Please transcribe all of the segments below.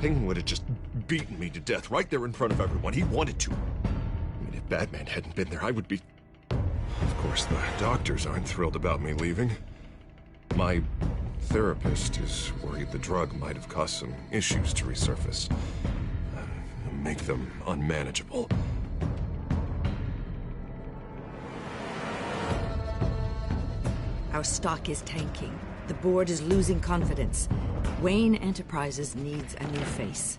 Penguin would have just beaten me to death right there in front of everyone. He wanted to. I mean, if Batman hadn't been there, I would be... Of course, the doctors aren't thrilled about me leaving. My therapist is worried the drug might have caused some issues to resurface. Make them unmanageable. Our stock is tanking. The board is losing confidence. Wayne Enterprises needs a new face.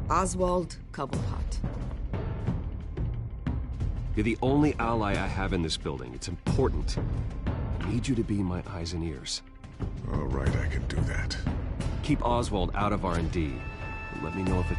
Oswald Cobblepot. You're the only ally I have in this building. It's important. I need you to be my eyes and ears. All right, I can do that. Keep Oswald out of R&D. And let me know if it...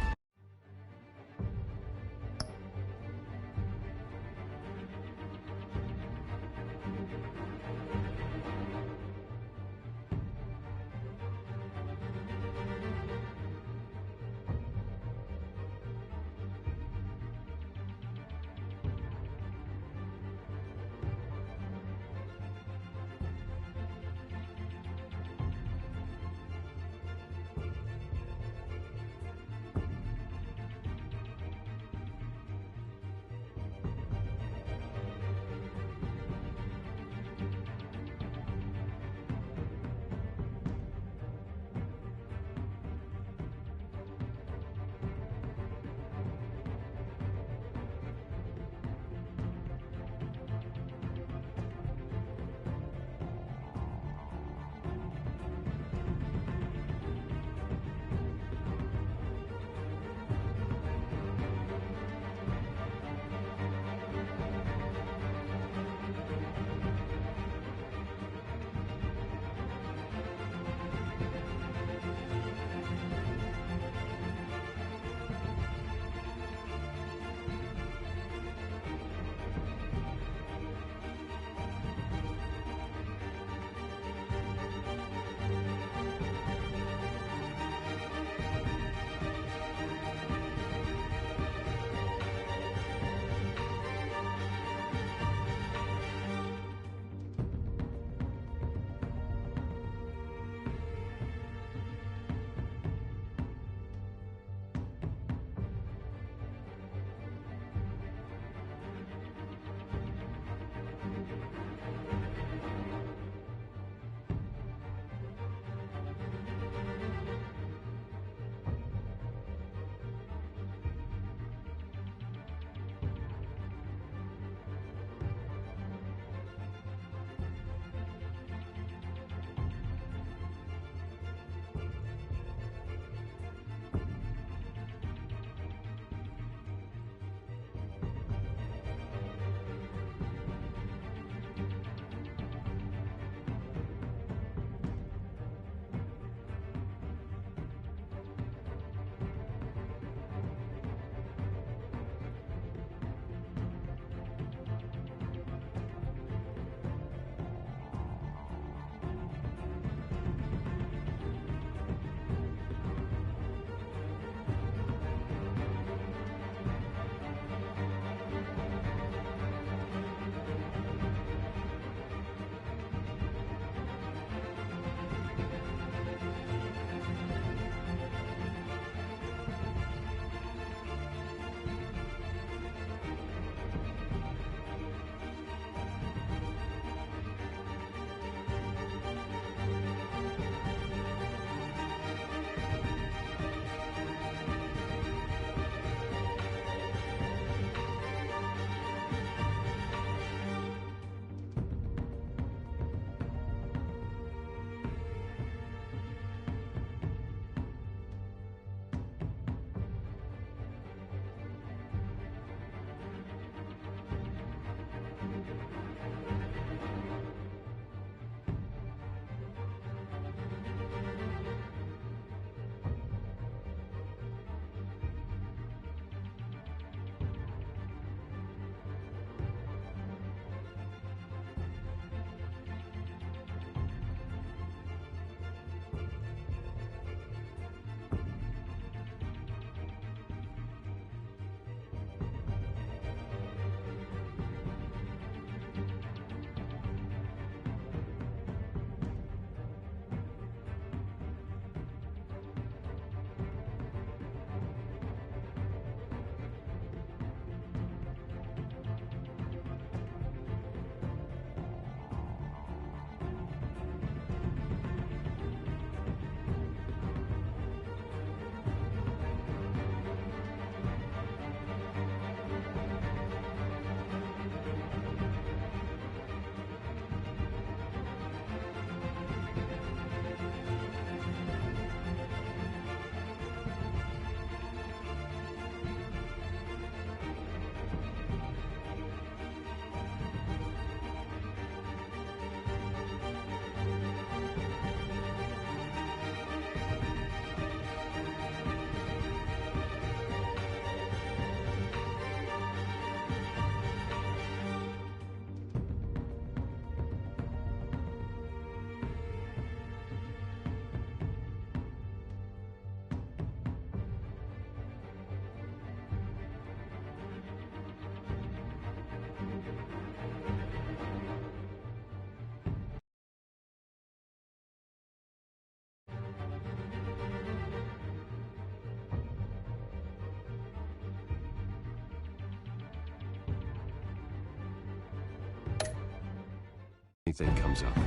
anything comes up.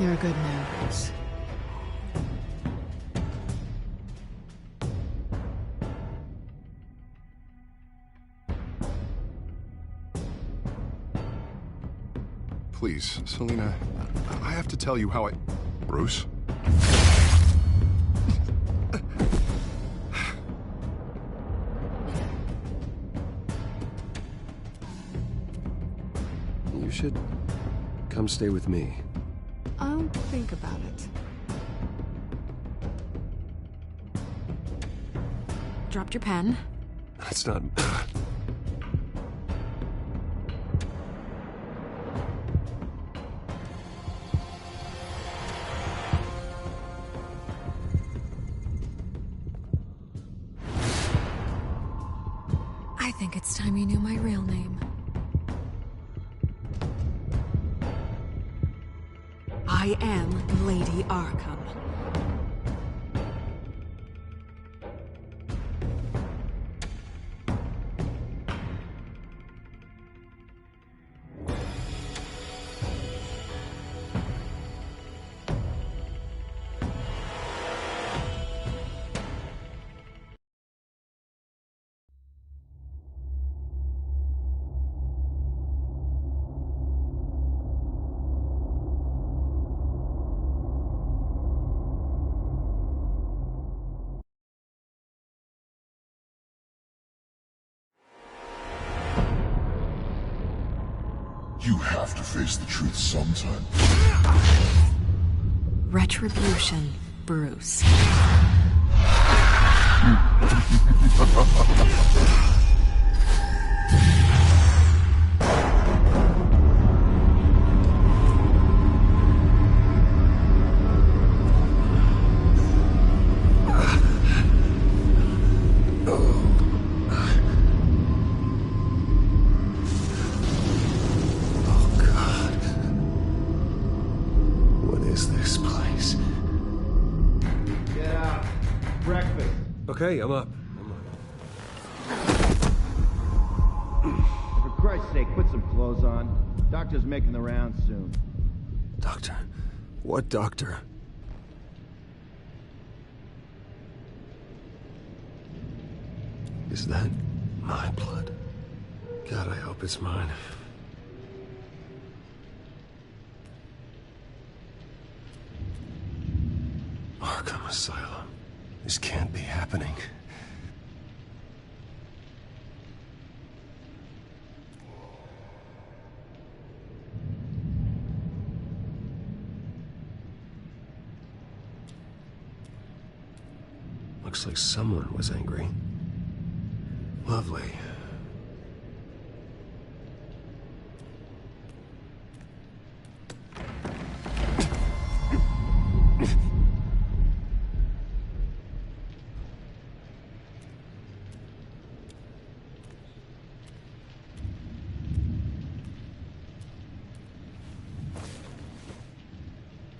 You're a good man, Bruce. Please, Selina, I have to tell you how I... Bruce? You should come stay with me. I'll think about it. Dropped your pen. That's not... I think it's time you knew my real name. I am Lady Arkham. You have to face the truth sometime. Retribution, Bruce. Okay, I'm up. For Christ's sake, put some clothes on. Doctor's making the rounds soon. Doctor? What doctor? Is that my blood? God, I hope it's mine. Arkham Asylum. This can't be happening. Looks like someone was angry. Lovely.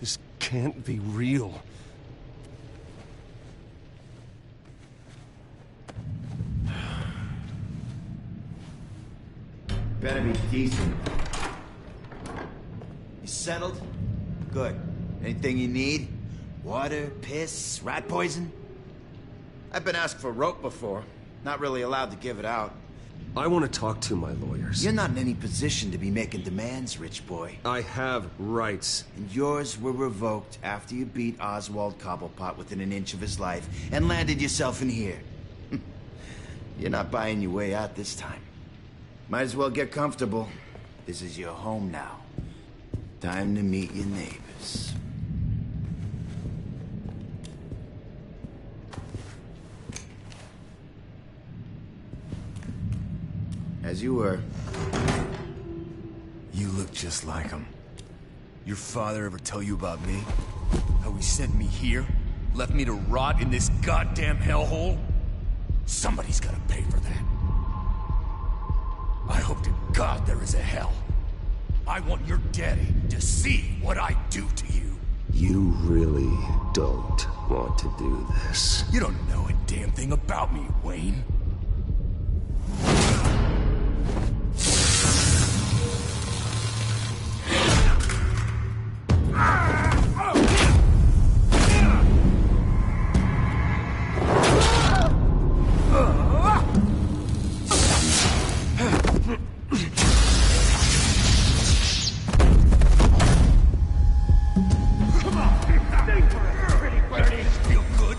This can't be real. Better be decent. You settled? Good. Anything you need? Water, piss, rat poison? I've been asked for rope before. Not really allowed to give it out. I want to talk to my lawyers. You're not in any position to be making demands, rich boy. I have rights. And yours were revoked after you beat Oswald Cobblepot within an inch of his life and landed yourself in here. You're not buying your way out this time. Might as well get comfortable. This is your home now. Time to meet your neighbors. As you were. You look just like him. Your father ever tell you about me? How he sent me here? Left me to rot in this goddamn hellhole? Somebody's gotta pay for that. I hope to God there is a hell. I want your daddy to see what I do to you. You really don't want to do this. You don't know a damn thing about me, Wayne. Come on! Thanks for it, pretty birdie! Feel good?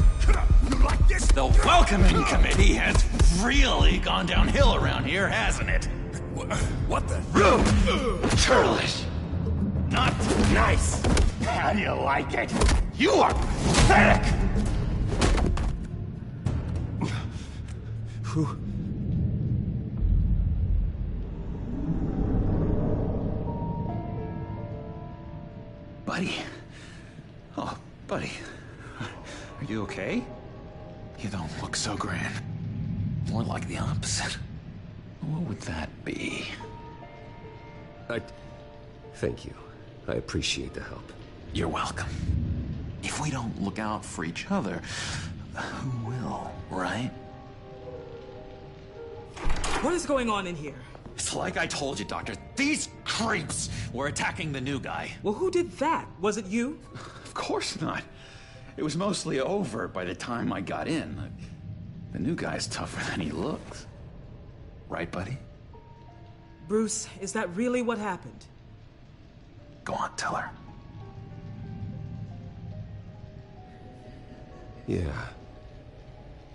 You like this? The welcoming committee has really gone downhill around here, hasn't it? What the? Churlish. Not nice. How do you like it? You are pathetic! Who? Buddy. Oh, buddy. Are you okay? You don't look so grand. More like the opposite. What would that be? Thank you. I appreciate the help. You're welcome. If we don't look out for each other, who will, right? What is going on in here? It's like I told you, Doctor. These creeps were attacking the new guy. Well, who did that? Was it you? Of course not. It was mostly over by the time I got in. The new guy's tougher than he looks. Right, buddy? Bruce, is that really what happened? Go on, tell her. Yeah,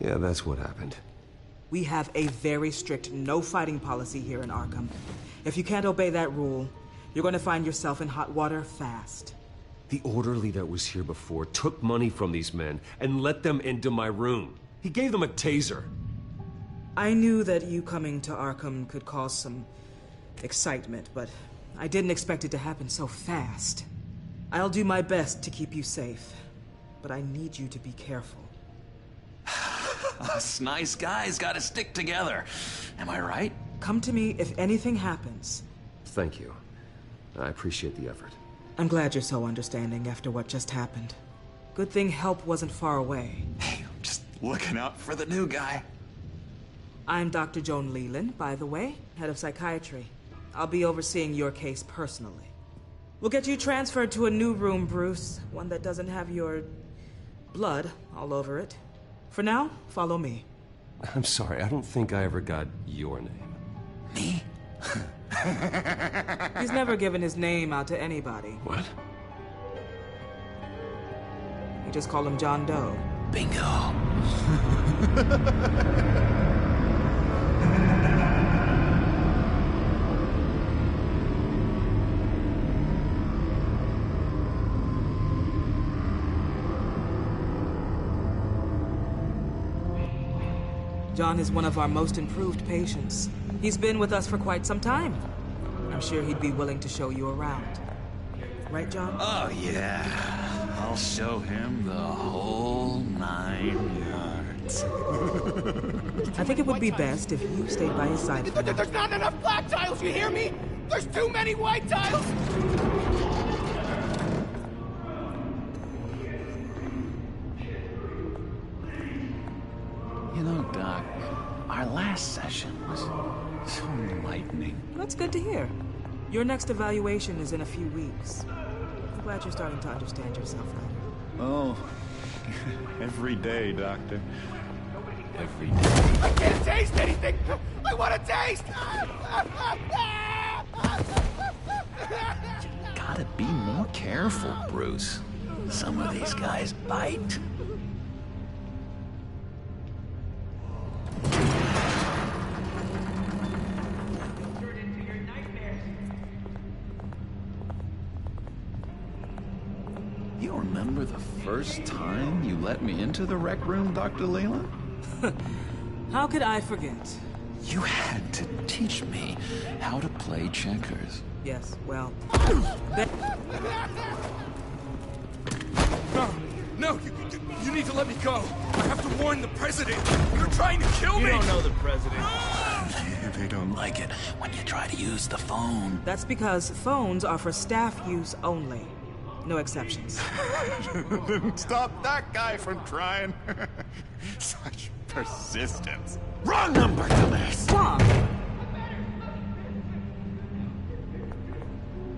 that's what happened. We have a very strict no fighting policy here in Arkham. If you can't obey that rule, you're going to find yourself in hot water fast. The orderly that was here before took money from these men and let them into my room. He gave them a taser. I knew that you coming to Arkham could cause some excitement, but I didn't expect it to happen so fast. I'll do my best to keep you safe, but I need you to be careful. Us nice guys gotta stick together. Am I right? Come to me if anything happens. Thank you. I appreciate the effort. I'm glad you're so understanding after what just happened. Good thing help wasn't far away. Hey, I'm just looking out for the new guy. I'm Dr. Joan Leland, by the way, head of psychiatry. I'll be overseeing your case personally. We'll get you transferred to a new room, Bruce. One that doesn't have your blood all over it. For now, follow me. I'm sorry, I don't think I ever got your name. Me? He's never given his name out to anybody. What? We just call him John Doe. Bingo. John is one of our most improved patients. He's been with us for quite some time. I'm sure he'd be willing to show you around. Right, John? Oh, yeah. I'll show him the whole 9 yards. I think it would be best if you stayed by his side for now. There's not enough black tiles, you hear me? There's too many white tiles! You know, Doc, our last session was so enlightening. That's good to hear. Your next evaluation is in a few weeks. I'm glad you're starting to understand yourself better. Oh, every day, Doctor. Every day. I can't taste anything! I want to taste! Gotta be more careful, Bruce. Some of these guys bite. You remember the first time you let me into the rec room, Dr. Leland? How could I forget? You had to teach me how to play checkers. Yes, well... No, you need to let me go. I have to warn the president. You're trying to kill me. You don't know the president. They don't like it when you try to use the phone. That's because phones are for staff use only. No exceptions. Stop that guy from trying. Such persistence. Wrong number, dumbass! Wrong!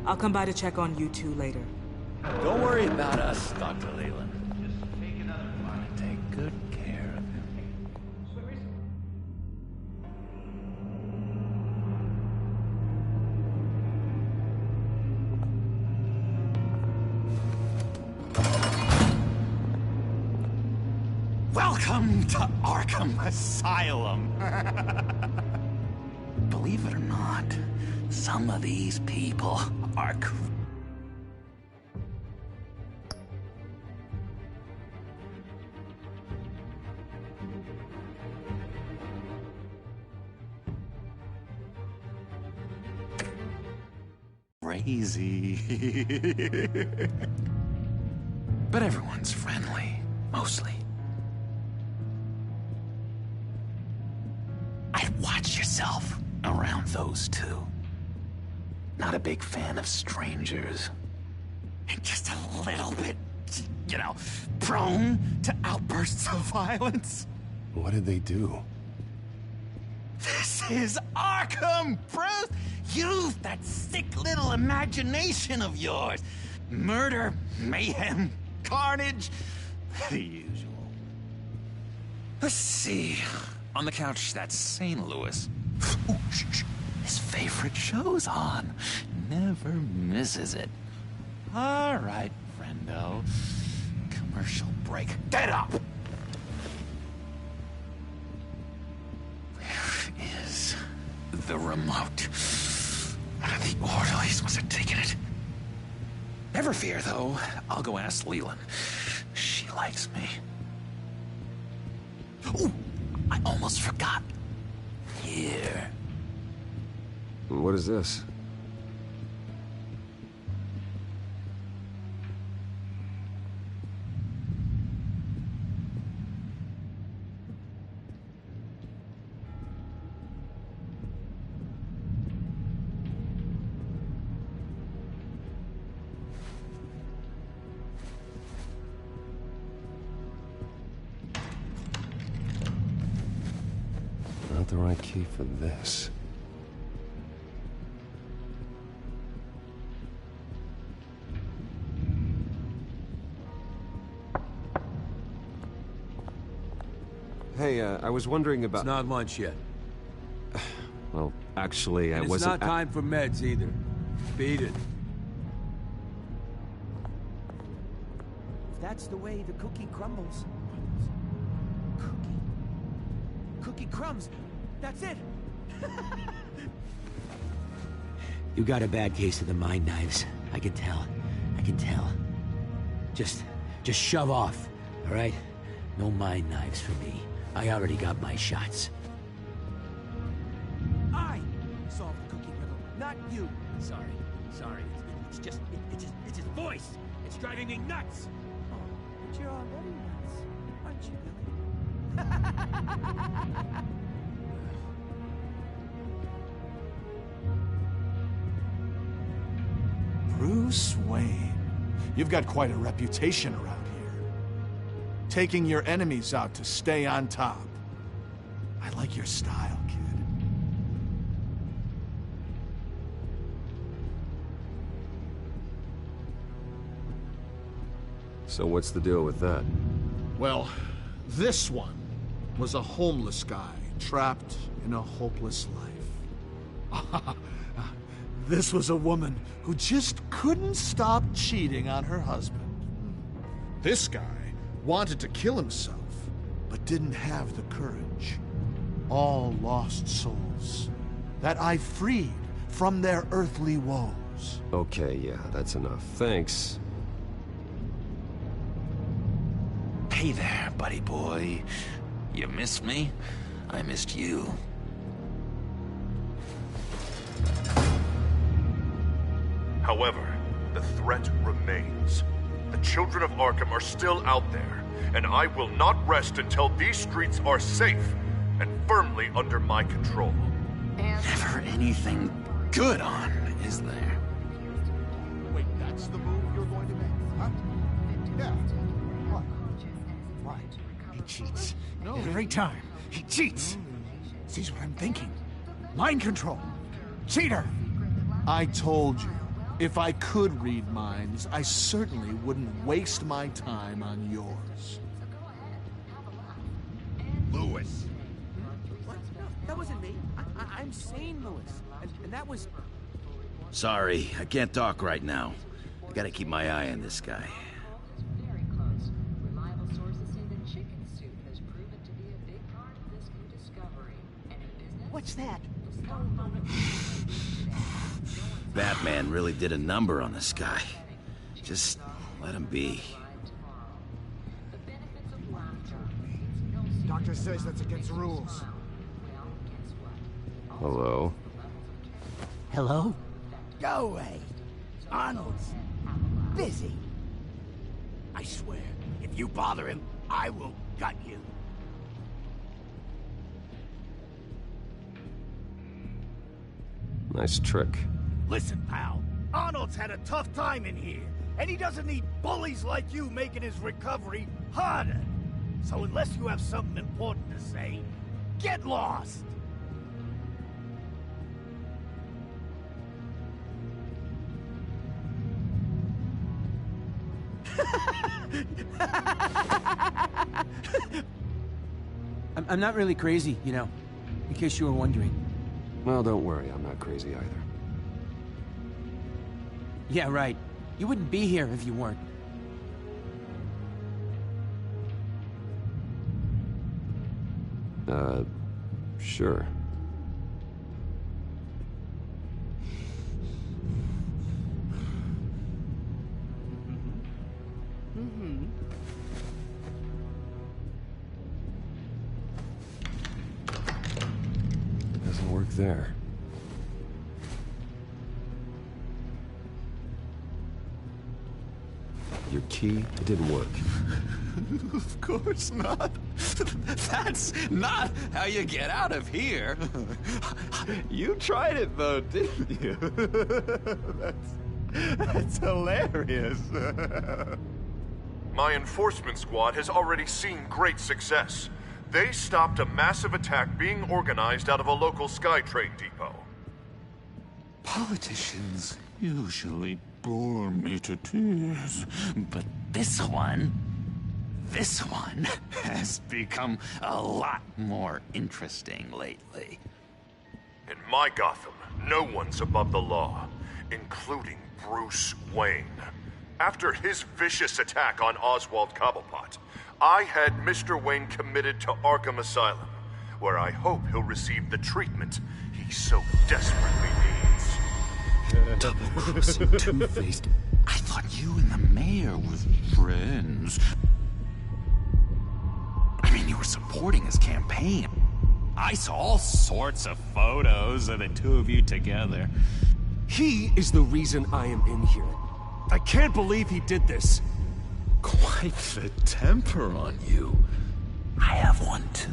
I'll come by to check on you two later. Don't worry about us, Dr. Leland. Just make another one and take good care of him. Welcome to Arkham Asylum. Believe it or not, some of these people are crazy. But everyone's friendly, mostly. I'd watch yourself around those two. Not a big fan of strangers. And just a little bit, you know, prone to outbursts of violence. What did they do? This is Arkham, Bruce! Use that sick little imagination of yours. Murder, mayhem, carnage, the usual. Let's see. On the couch, that's St. Louis. Ooh, shh. His favorite show's on. Never misses it. All right, friendo. Commercial break. Get up! Where is the remote? The orderlies must have taken it. Never fear, though. I'll go ask Leland. She likes me. Ooh, I almost forgot. Here. What is this? Not the right key for this. Hey, I was wondering about... It's not lunch yet. Well, actually, I It's wasn't... not time for meds either. Beat it. If that's the way the cookie crumbles. Cookie crumbs. That's it. You got a bad case of the mind knives. I can tell. I can tell. Just shove off, all right? No mind knives for me. I already got my shots. I solved the cookie riddle, not you. Sorry. It's his voice. It's driving me nuts. Oh, but you're already nuts, aren't you, Bruce Wayne. You've got quite a reputation around here. Taking your enemies out to stay on top. I like your style, kid. So what's the deal with that? Well, this one was a homeless guy trapped in a hopeless life. This was a woman who just couldn't stop cheating on her husband. This guy wanted to kill himself, but didn't have the courage. All lost souls that I freed from their earthly woes. Okay, yeah, that's enough. Thanks. Hey there, buddy boy. You missed me? I missed you. However, the threat remains. The children of Arkham are still out there, and I will not rest until these streets are safe and firmly under my control. Never anything good on, is there? Wait, that's the move you're going to make, huh? Yeah. What? Why? He cheats. No. Every time. He cheats. Sees what I'm thinking. Mind control. Cheater. I told you, if I could read minds, I certainly wouldn't waste my time on yours. Lewis. What? No, that wasn't me. I'm sane, Lewis. And that was... Sorry, I can't talk right now. I gotta keep my eye on this guy. What's that? Batman really did a number on this guy. Just let him be. Doctor says that's against the rules. Hello? Hello? Go away. Arnold's busy. I swear, if you bother him, I will gut you. Nice trick. Listen, pal. Arnold's had a tough time in here, and he doesn't need bullies like you making his recovery harder. So unless you have something important to say, get lost! I'm not really crazy, you know, in case you were wondering. Well, don't worry, I'm not crazy either. Yeah, right. You wouldn't be here if you weren't. Sure. Doesn't work there. Your key, it didn't work. Of course not. That's not how you get out of here. You tried it though, didn't you? That's hilarious. My enforcement squad has already seen great success. They stopped a massive attack being organized out of a local SkyTrain depot. Politicians usually bore me to tears, but this one has become a lot more interesting lately. In my Gotham, no one's above the law, including Bruce Wayne. After his vicious attack on Oswald Cobblepot, I had Mr. Wayne committed to Arkham Asylum, where I hope he'll receive the treatment he so desperately needs. Double-crossing, two-faced. I thought you and the mayor were friends. I mean, you were supporting his campaign. I saw all sorts of photos of the two of you together. He is the reason I am in here. I can't believe he did this. Quite the temper on you. I have one too.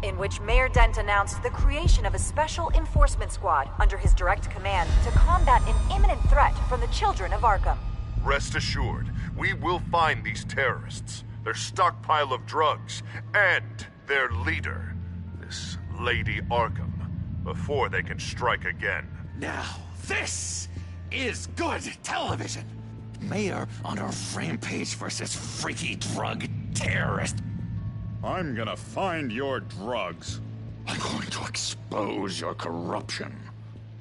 In which Mayor Dent announced the creation of a special enforcement squad under his direct command to combat an imminent threat from the children of Arkham. Rest assured, we will find these terrorists, their stockpile of drugs, and their leader, this Lady Arkham, before they can strike again. Now, this is good television. Mayor on a rampage versus freaky drug terrorist. I'm gonna find your drugs. I'm going to expose your corruption.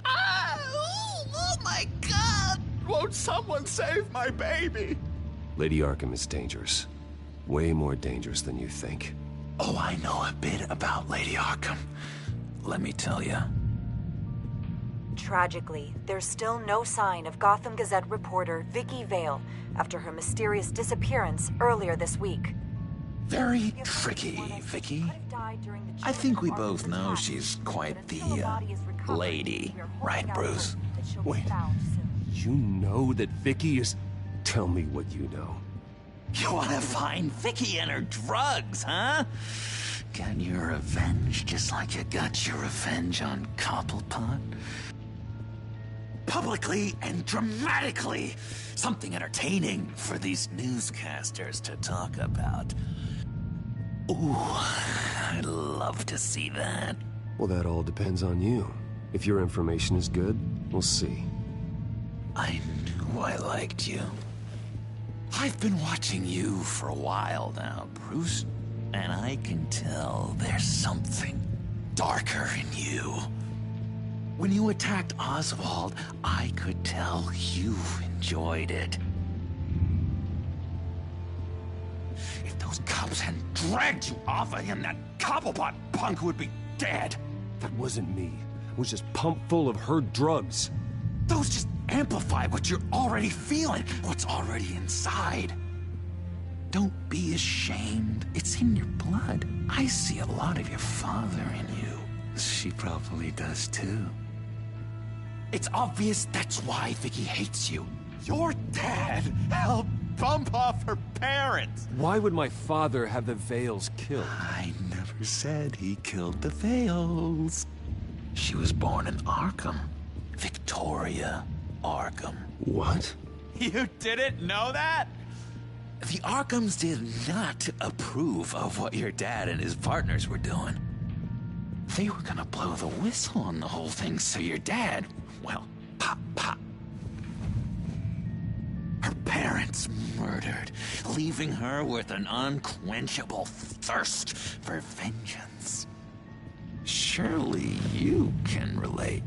Oh my God! Won't someone save my baby? Lady Arkham is dangerous. Way more dangerous than you think. Oh, I know a bit about Lady Arkham. Let me tell you. Tragically, there's still no sign of Gotham Gazette reporter Vicky Vale after her mysterious disappearance earlier this week. Very tricky, Vicky. I think we both know she's quite the, lady. Right, Bruce? Wait, you know that Vicky is... Tell me what you know. You want to find Vicky and her drugs, huh? Get your revenge just like you got your revenge on Cobblepot? Publicly and dramatically. Something entertaining for these newscasters to talk about. Ooh, I'd love to see that. Well, that all depends on you. If your information is good, we'll see. I knew I liked you. I've been watching you for a while now, Bruce, and I can tell there's something darker in you. When you attacked Oswald, I could tell you enjoyed it. If those cops hadn't dragged you off of him, that Cobblepot punk would be dead. That wasn't me. I was just pumped full of her drugs. Those just amplify what you're already feeling, what's already inside. Don't be ashamed. It's in your blood. I see a lot of your father in you. She probably does too. It's obvious that's why Vicky hates you. Your dad helped bump off her parents. Why would my father have the Vales killed? I never said he killed the Vales. She was born in Arkham. Victoria Arkham. What? You didn't know that? The Arkhams did not approve of what your dad and his partners were doing. They were gonna blow the whistle on the whole thing, so your dad, well, pop. Her parents murdered, leaving her with an unquenchable thirst for vengeance. Surely you can relate.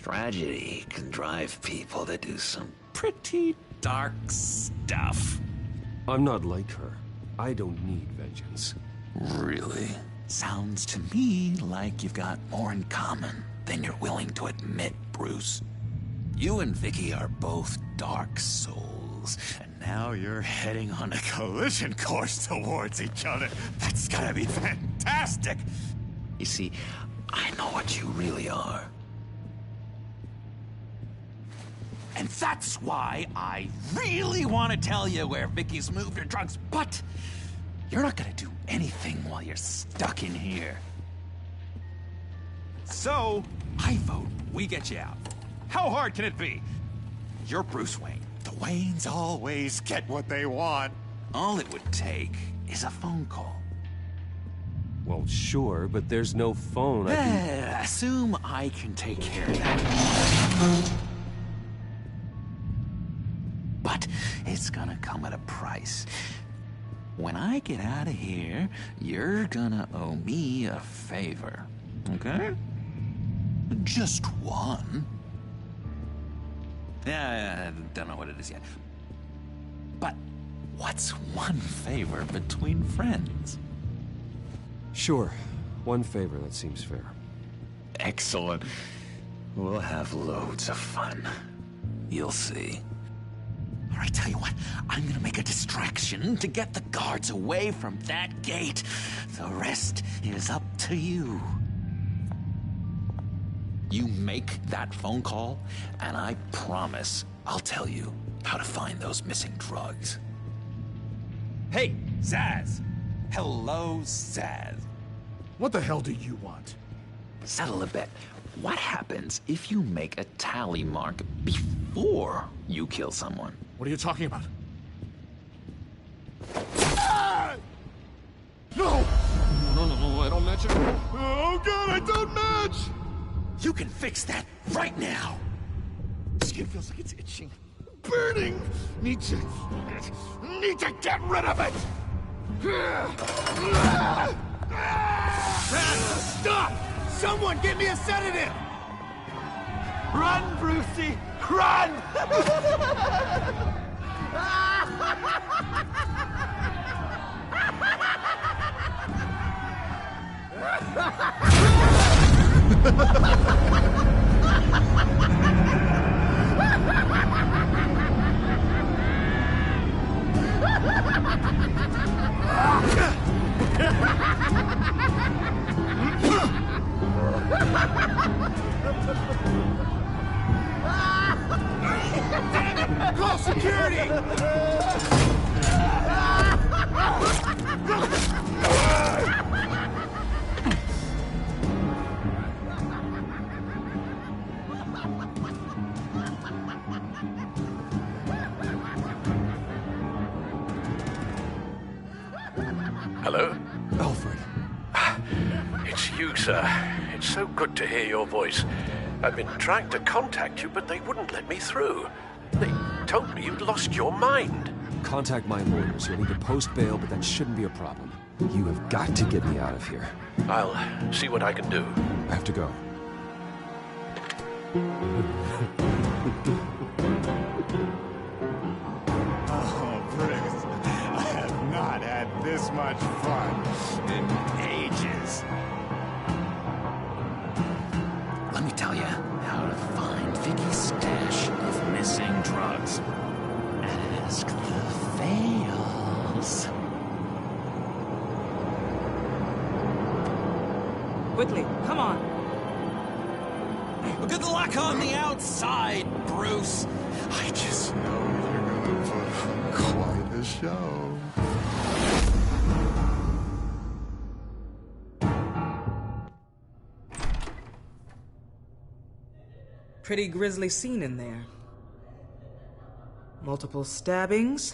Tragedy can drive people to do some pretty dark stuff. I'm not like her. I don't need vengeance. Really? Sounds to me like you've got more in common than you're willing to admit, Bruce. You and Vicky are both dark souls, and now you're heading on a collision course towards each other. That's gotta be fantastic! You see, I know what you really are. And that's why I really want to tell you where Vicky's moved her drugs, but you're not gonna do anything while you're stuck in here. So, I vote we get you out. How hard can it be? You're Bruce Wayne. The Waynes always get what they want. All it would take is a phone call. Well, sure, but there's no phone. Assume I can take care of that. But it's gonna come at a price. When I get out of here, you're gonna owe me a favor, okay? Just one. Yeah, I don't know what it is yet. But what's one favor between friends? Sure. One favor, that seems fair. Excellent. We'll have loads of fun. You'll see. All right, tell you what, I'm gonna make a distraction to get the guards away from that gate. The rest is up to you. You make that phone call, and I promise I'll tell you how to find those missing drugs. Hey, Zsasz. Hello, Zsasz. What the hell do you want? Settle a bet. What happens if you make a tally mark before you kill someone? What are you talking about? Ah! No! No, I don't match it. Oh god, I don't match! You can fix that right now! Skin feels like it's itching. Burning! Need to get rid of it! Stop! Someone get me a sedative! Run, Brucey! Run! Call security! Hello? Alfred. It's you, sir. It's so good to hear your voice. I've been trying to contact you, but they wouldn't let me through. They told me you'd lost your mind. Contact my lawyers. You'll need to post bail, but that shouldn't be a problem. You have got to get me out of here. I'll see what I can do. I have to go. Oh, Bruce, I have not had this much fun in stash of missing drugs. Ask the Fails. Quickly, come on. Good luck on the outside, Bruce. I just know you're gonna put on quite a show. Pretty grisly scene in there. Multiple stabbings.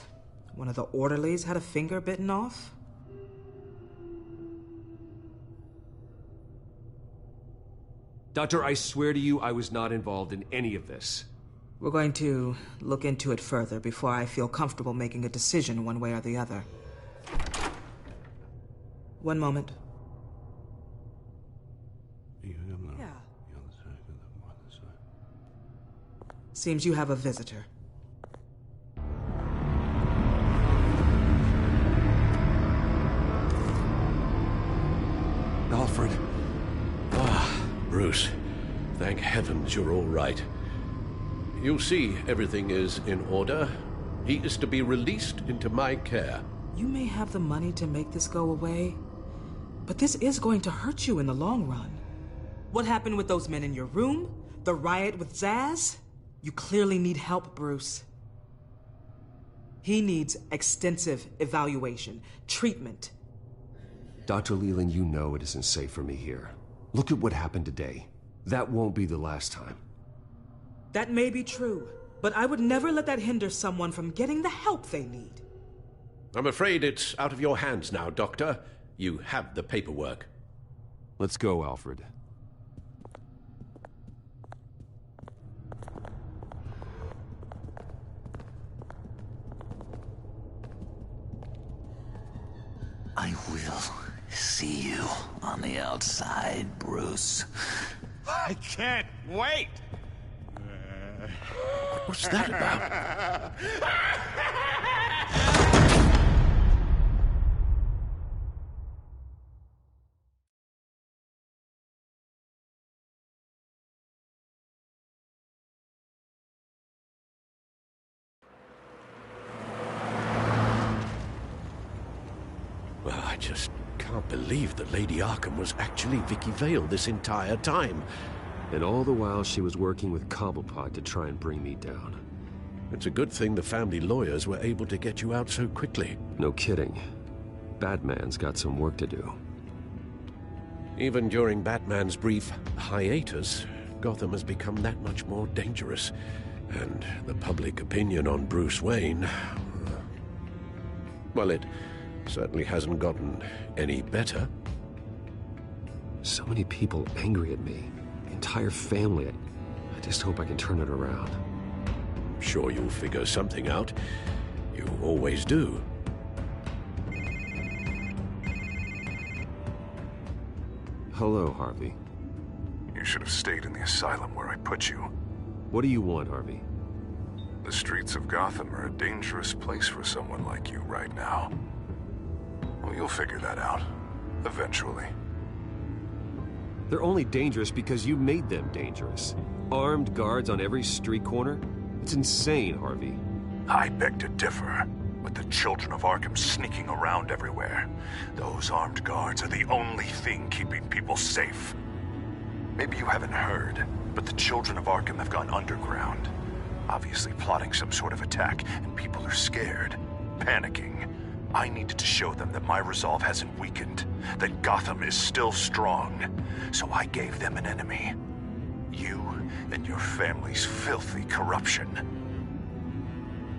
One of the orderlies had a finger bitten off. Doctor, I swear to you, I was not involved in any of this. We're going to look into it further before I feel comfortable making a decision one way or the other. One moment. Yeah. Seems you have a visitor. Alfred. Bruce, thank heavens you're all right. You see, everything is in order. He is to be released into my care. You may have the money to make this go away, but this is going to hurt you in the long run. What happened with those men in your room? The riot with Zaz? You clearly need help, Bruce. He needs extensive evaluation, treatment. Dr. Leland, you know it isn't safe for me here. Look at what happened today. That won't be the last time. That may be true, but I would never let that hinder someone from getting the help they need. I'm afraid it's out of your hands now, Doctor. You have the paperwork. Let's go, Alfred. I will see you on the outside, Bruce. I can't wait! What's that about? Well, I just can't believe that Lady Arkham was actually Vicky Vale this entire time. And all the while she was working with Cobblepot to try and bring me down. It's a good thing the family lawyers were able to get you out so quickly. No kidding. Batman's got some work to do. Even during Batman's brief hiatus, Gotham has become that much more dangerous. And the public opinion on Bruce Wayne... well, it certainly hasn't gotten any better. So many people angry at me. Entire family. I just hope I can turn it around. I'm sure you'll figure something out. You always do. Hello, Harvey. You should have stayed in the asylum where I put you. What do you want, Harvey? The streets of Gotham are a dangerous place for someone like you right now. Well, you'll figure that out. Eventually. They're only dangerous because you made them dangerous. Armed guards on every street corner? It's insane, Harvey. I beg to differ. With the children of Arkham sneaking around everywhere, those armed guards are the only thing keeping people safe. Maybe you haven't heard, but the children of Arkham have gone underground. Obviously plotting some sort of attack, and people are scared, panicking. I needed to show them that my resolve hasn't weakened, that Gotham is still strong. So I gave them an enemy. You and your family's filthy corruption.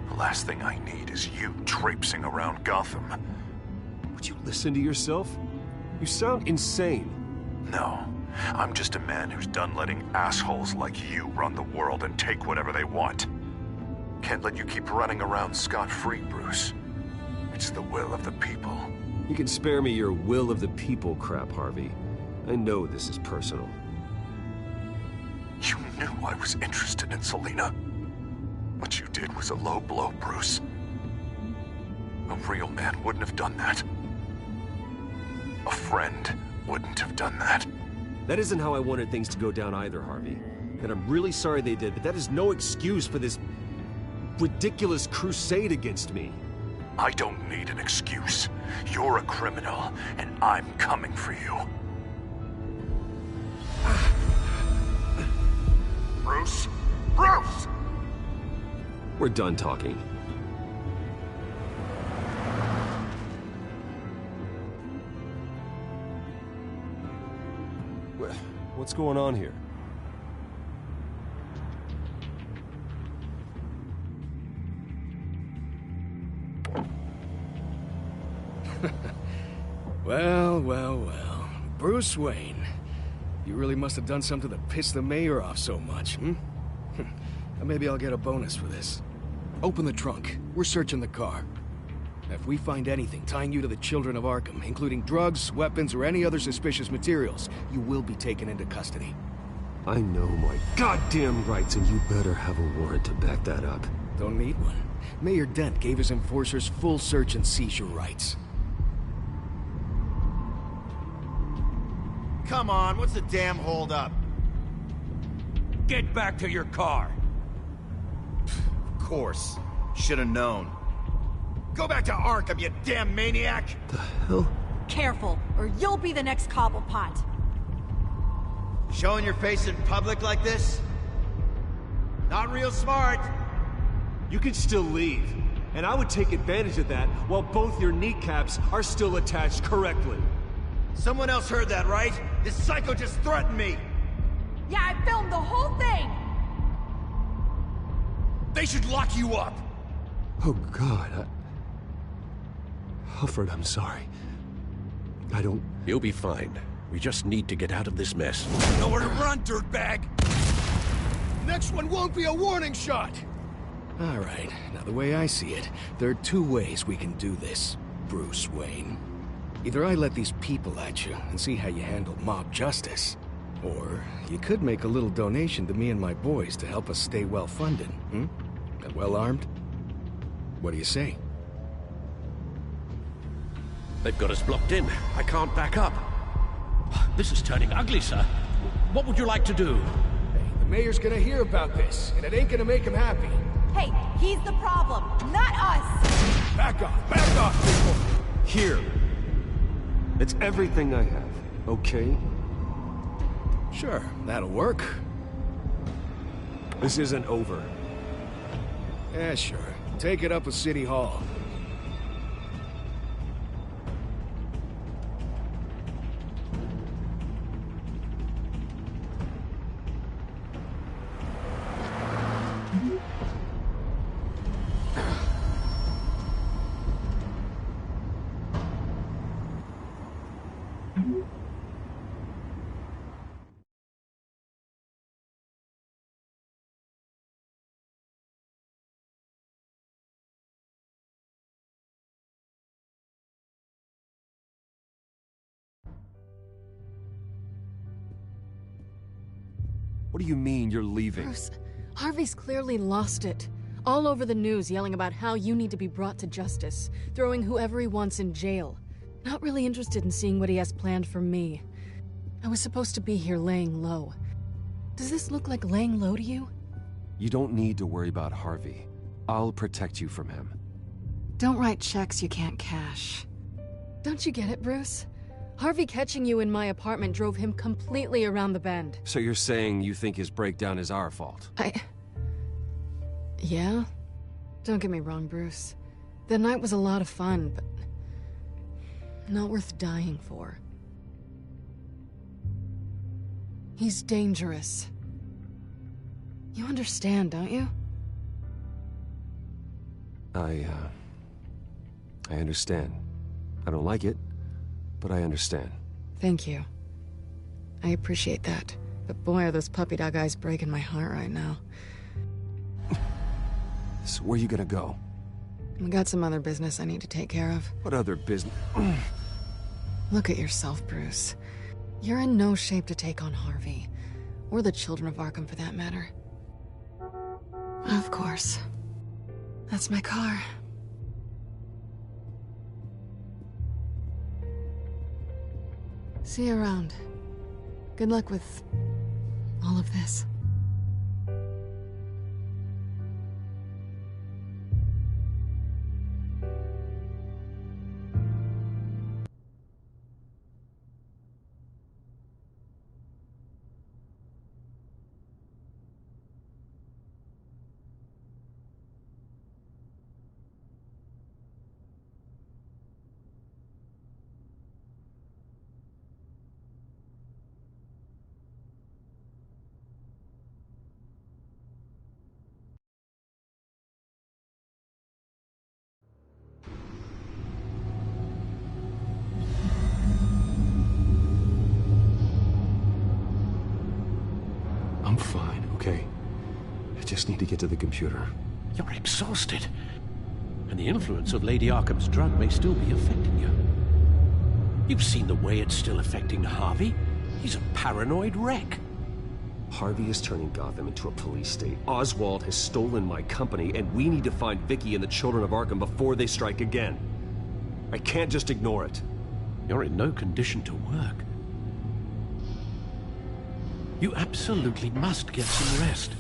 The last thing I need is you traipsing around Gotham. Would you listen to yourself? You sound insane. No, I'm just a man who's done letting assholes like you run the world and take whatever they want. Can't let you keep running around scot-free, Bruce. It's the will of the people. You can spare me your will of the people crap, Harvey. I know this is personal. You knew I was interested in Selina. What you did was a low blow, Bruce. A real man wouldn't have done that. A friend wouldn't have done that. That isn't how I wanted things to go down either, Harvey. And I'm really sorry they did, but that is no excuse for this ridiculous crusade against me. I don't need an excuse. You're a criminal, and I'm coming for you. Bruce? Bruce! We're done talking. What's going on here? Well. Bruce Wayne. You really must have done something to piss the mayor off so much, hmm? Maybe I'll get a bonus for this. Open the trunk. We're searching the car. If we find anything tying you to the children of Arkham, including drugs, weapons, or any other suspicious materials, you will be taken into custody. I know my goddamn rights, and you better have a warrant to back that up. Don't need one. Mayor Dent gave his enforcers full search and seizure rights. Come on, what's the damn holdup? Get back to your car. Of course. Should've known. Go back to Arkham, you damn maniac! The hell? Careful, or you'll be the next Cobblepot. Showing your face in public like this? Not real smart. You can still leave, and I would take advantage of that while both your kneecaps are still attached correctly. Someone else heard that, right? This psycho just threatened me! Yeah, I filmed the whole thing! They should lock you up! Oh, God, Alfred, I'm sorry. I don't... You'll be fine. We just need to get out of this mess. Nowhere to run, dirtbag! Next one won't be a warning shot! All right, now the way I see it, there are two ways we can do this, Bruce Wayne. Either I let these people at you and see how you handle mob justice, or you could make a little donation to me and my boys to help us stay well-funded, hmm? And well-armed? What do you say? They've got us blocked in. I can't back up. This is turning ugly, sir. What would you like to do? Hey, the mayor's gonna hear about this, and it ain't gonna make him happy. Hey, he's the problem, not us! Back off, people! Here. It's everything I have, okay? Sure, that'll work. This isn't over. Yeah, sure. Take it up with City Hall. What do you mean you're leaving? Bruce, Harvey's clearly lost it. All over the news yelling about how you need to be brought to justice, throwing whoever he wants in jail. Not really interested in seeing what he has planned for me. I was supposed to be here laying low. Does this look like laying low to you? You don't need to worry about Harvey. I'll protect you from him. Don't write checks you can't cash. Don't you get it, Bruce? Harvey catching you in my apartment drove him completely around the bend. So you're saying you think his breakdown is our fault? Yeah? Don't get me wrong, Bruce. The night was a lot of fun, but not worth dying for. He's dangerous. You understand, don't you? I understand. I don't like it, but I understand. Thank you. I appreciate that. But boy, are those puppy dog eyes breaking my heart right now. So where are you gonna go? I got some other business I need to take care of. What other business? Look at yourself, Bruce. You're in no shape to take on Harvey. Or the children of Arkham, for that matter. Of course. That's my car. See you around. Good luck with all of this. just need to get to the computer. You're exhausted. And the influence of Lady Arkham's drug may still be affecting you. You've seen the way it's still affecting Harvey. He's a paranoid wreck. Harvey is turning Gotham into a police state. Oswald has stolen my company, and we need to find Vicky and the children of Arkham before they strike again. I can't just ignore it. You're in no condition to work. You absolutely must get some rest.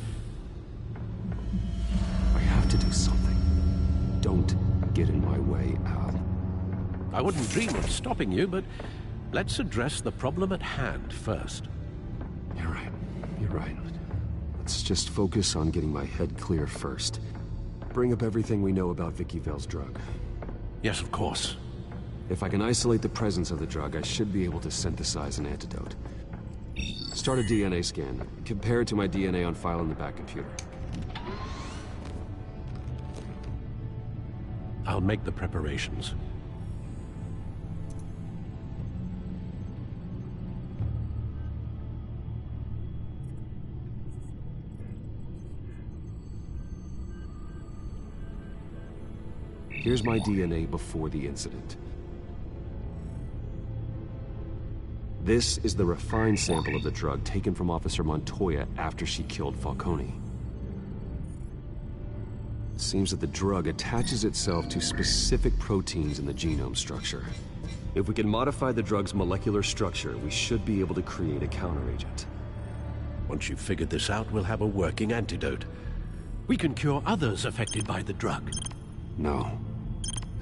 I have to do something. Don't get in my way, Al. I wouldn't dream of stopping you, but let's address the problem at hand first. You're right. You're right. Let's just focus on getting my head clear first. Bring up everything we know about Vicky Vale's drug. Yes, of course. If I can isolate the presence of the drug, I should be able to synthesize an antidote. Start a DNA scan. Compare it to my DNA on file in the back computer. I'll make the preparations. Here's my DNA before the incident. This is the refined sample of the drug taken from Officer Montoya after she killed Falcone. It seems that the drug attaches itself to specific proteins in the genome structure. If we can modify the drug's molecular structure, we should be able to create a counteragent. Once you've figured this out, we'll have a working antidote. We can cure others affected by the drug. No.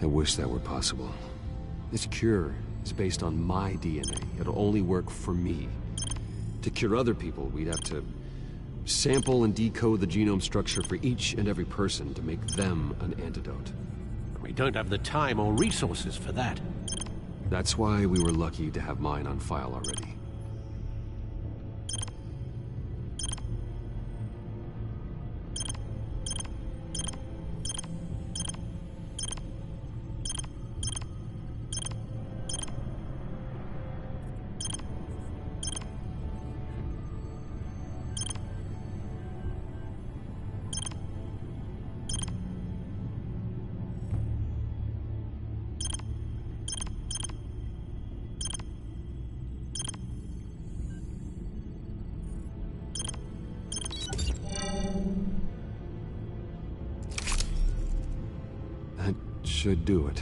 I wish that were possible. This cure is based on my DNA. It'll only work for me. To cure other people, we'd have to sample and decode the genome structure for each and every person to make them an antidote. We don't have the time or resources for that. That's why we were lucky to have mine on file already. Should do it.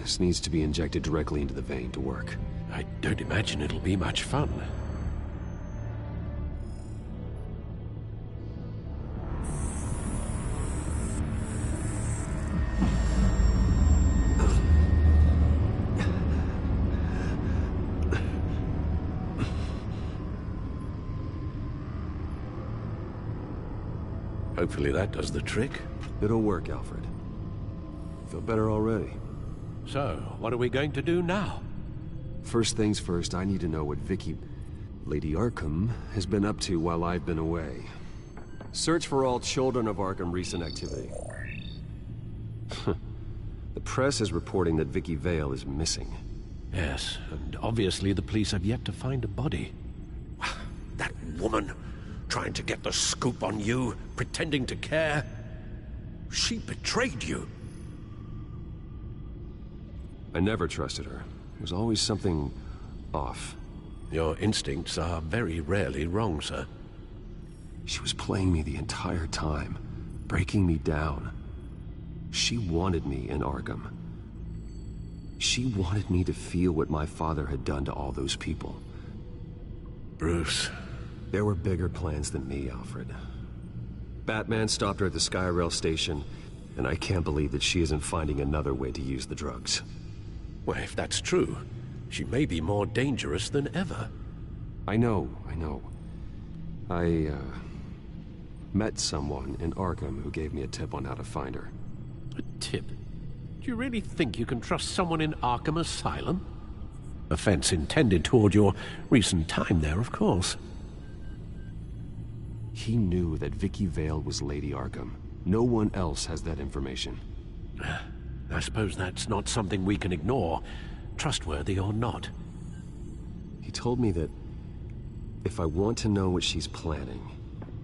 This needs to be injected directly into the vein to work. I don't imagine it'll be much fun. Hopefully that does the trick. It'll work, Alfred. Feel better already. So, what are we going to do now? First things first, I need to know what Lady Arkham, has been up to while I've been away. Search for all children of Arkham recent activity. The press is reporting that Vicky Vale is missing. Yes, and obviously the police have yet to find a body. That woman, trying to get the scoop on you, pretending to care. She betrayed you. I never trusted her. There was always something off. Your instincts are very rarely wrong, sir. She was playing me the entire time, breaking me down. She wanted me in Arkham. She wanted me to feel what my father had done to all those people. Bruce. There were bigger plans than me, Alfred. Batman stopped her at the Skyrail station, and I can't believe that she isn't finding another way to use the drugs. Well, if that's true, she may be more dangerous than ever. I know. I met someone in Arkham who gave me a tip on how to find her. A tip? Do you really think you can trust someone in Arkham Asylum? Offense intended toward your recent time there, of course. He knew that Vicky Vale was Lady Arkham. No one else has that information. I suppose that's not something we can ignore, trustworthy or not. He told me that if I want to know what she's planning,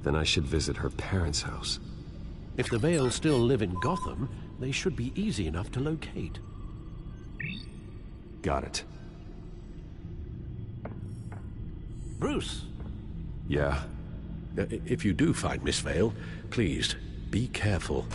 then I should visit her parents' house. If the Vales still live in Gotham, they should be easy enough to locate. Got it. Bruce! Yeah? If you do find Miss Vale, please, be careful.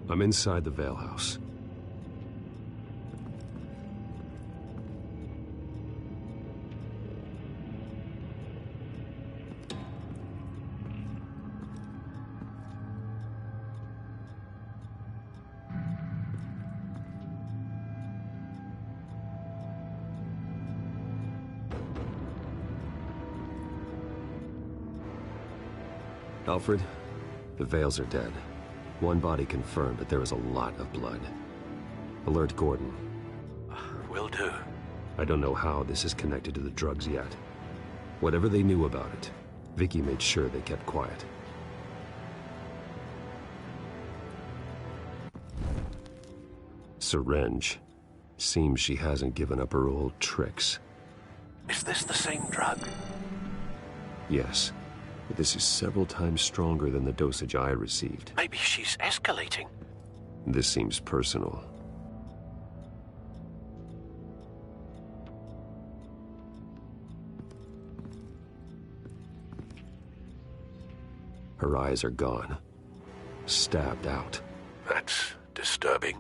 I'm inside the Vale house. Alfred, the Vales are dead. One body confirmed, but there is a lot of blood. Alert Gordon. Will do. I don't know how this is connected to the drugs yet. Whatever they knew about it, Vicky made sure they kept quiet. Syringe. Seems she hasn't given up her old tricks. Is this the same drug? Yes. But this is several times stronger than the dosage I received. Maybe she's escalating. This seems personal. Her eyes are gone. Stabbed out. That's disturbing.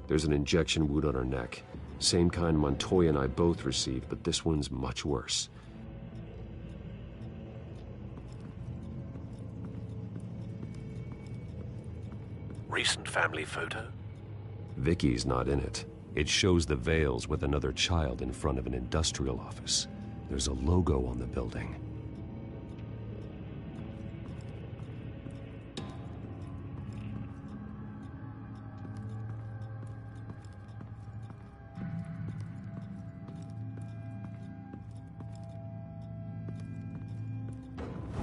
There's an injection wound on her neck. Same kind Montoya and I both received, but this one's much worse. Recent family photo? Vicky's not in it. It shows the Vales with another child in front of an industrial office. There's a logo on the building.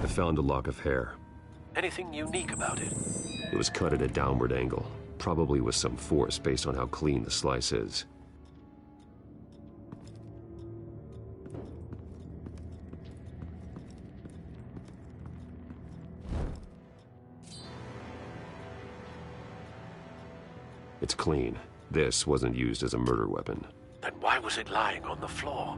I found a lock of hair. Anything unique about it? It was cut at a downward angle, probably with some force based on how clean the slice is. It's clean. This wasn't used as a murder weapon. Then why was it lying on the floor?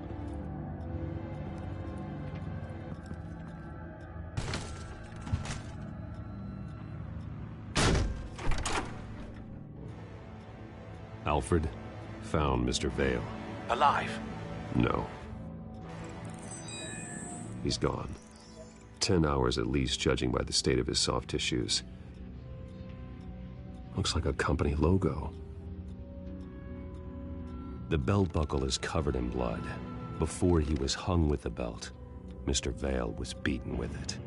Alfred found Mr. Vale. Alive? No. He's gone. 10 hours at least, judging by the state of his soft tissues. Looks like a company logo. The belt buckle is covered in blood. Before he was hung with the belt, Mr. Vale was beaten with it.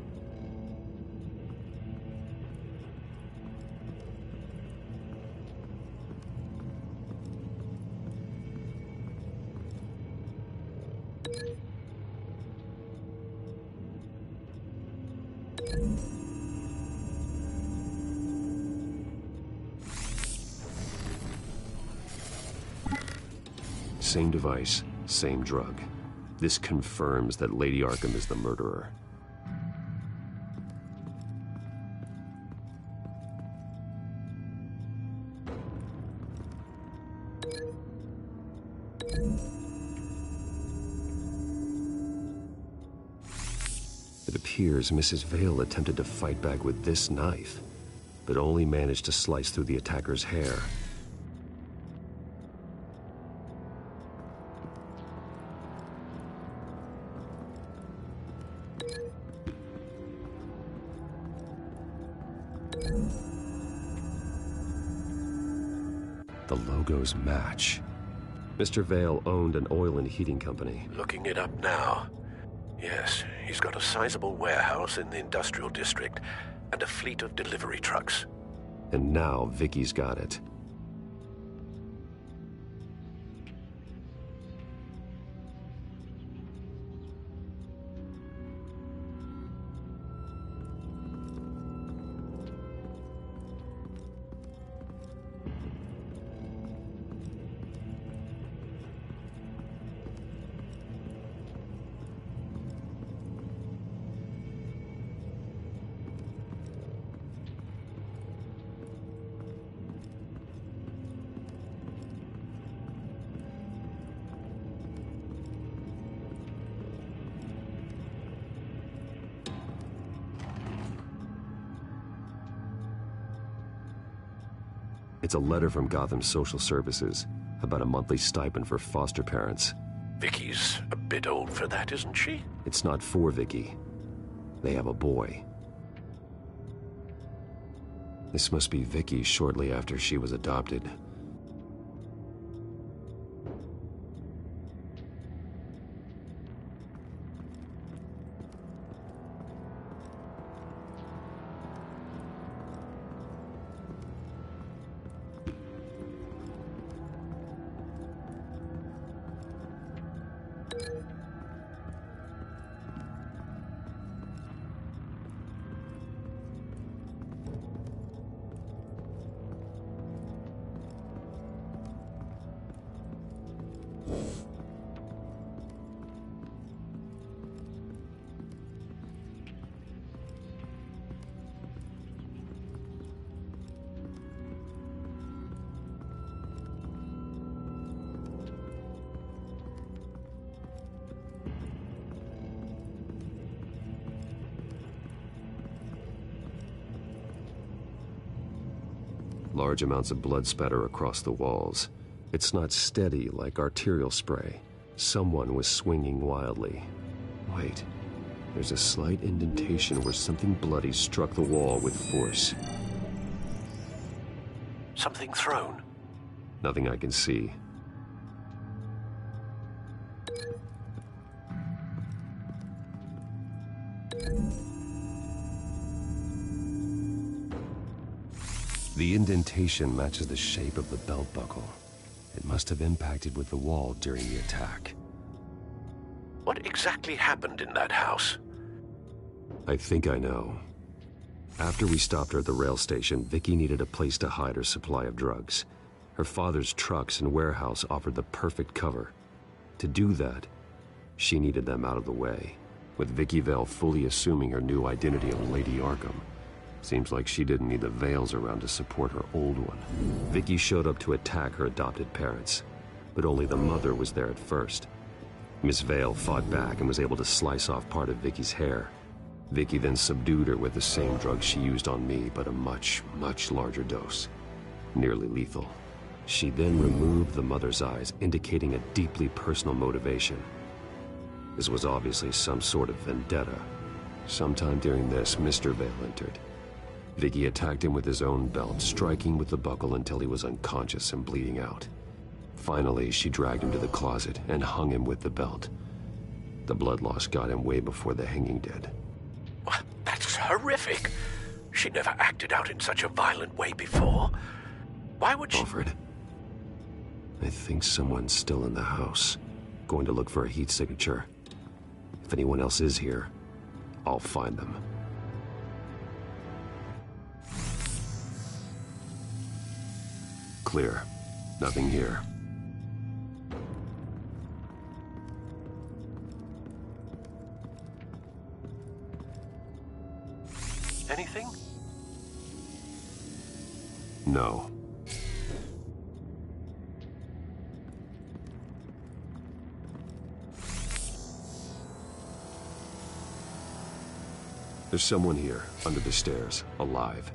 Same device, same drug. This confirms that Lady Arkham is the murderer. It appears Mrs. Vale attempted to fight back with this knife, but only managed to slice through the attacker's hair. The logos match. Mr. Vale owned an oil and heating company. Looking it up now. Yes, he's got a sizable warehouse in the industrial district and a fleet of delivery trucks. And now Vicky's got it. It's a letter from Gotham Social Services about a monthly stipend for foster parents. Vicky's a bit old for that, isn't she? It's not for Vicky. They have a boy. This must be Vicky shortly after she was adopted. Large amounts of blood spatter across the walls. It's not steady like arterial spray. Someone was swinging wildly. Wait, there's a slight indentation where something bloody struck the wall with force. Something thrown? Nothing I can see. The indentation matches the shape of the belt buckle. It must have impacted with the wall during the attack. What exactly happened in that house? I think I know. After we stopped her at the rail station, Vicky needed a place to hide her supply of drugs. Her father's trucks and warehouse offered the perfect cover. To do that, she needed them out of the way, with Vicky Vale fully assuming her new identity of Lady Arkham. Seems like she didn't need the Vales around to support her old one. Vicky showed up to attack her adopted parents, but only the mother was there at first. Miss Vale fought back and was able to slice off part of Vicky's hair. Vicky then subdued her with the same drug she used on me, but a much, much larger dose. Nearly lethal. She then removed the mother's eyes, indicating a deeply personal motivation. This was obviously some sort of vendetta. Sometime during this, Mr. Vale entered. Vicky attacked him with his own belt, striking with the buckle until he was unconscious and bleeding out. Finally, she dragged him to the closet and hung him with the belt. The blood loss got him way before the hanging did. That's horrific. She never acted out in such a violent way before. Why would she... Alfred, I think someone's still in the house. Going to look for a heat signature. If anyone else is here, I'll find them. Clear. Nothing here. Anything? No. There's someone here, under the stairs, alive.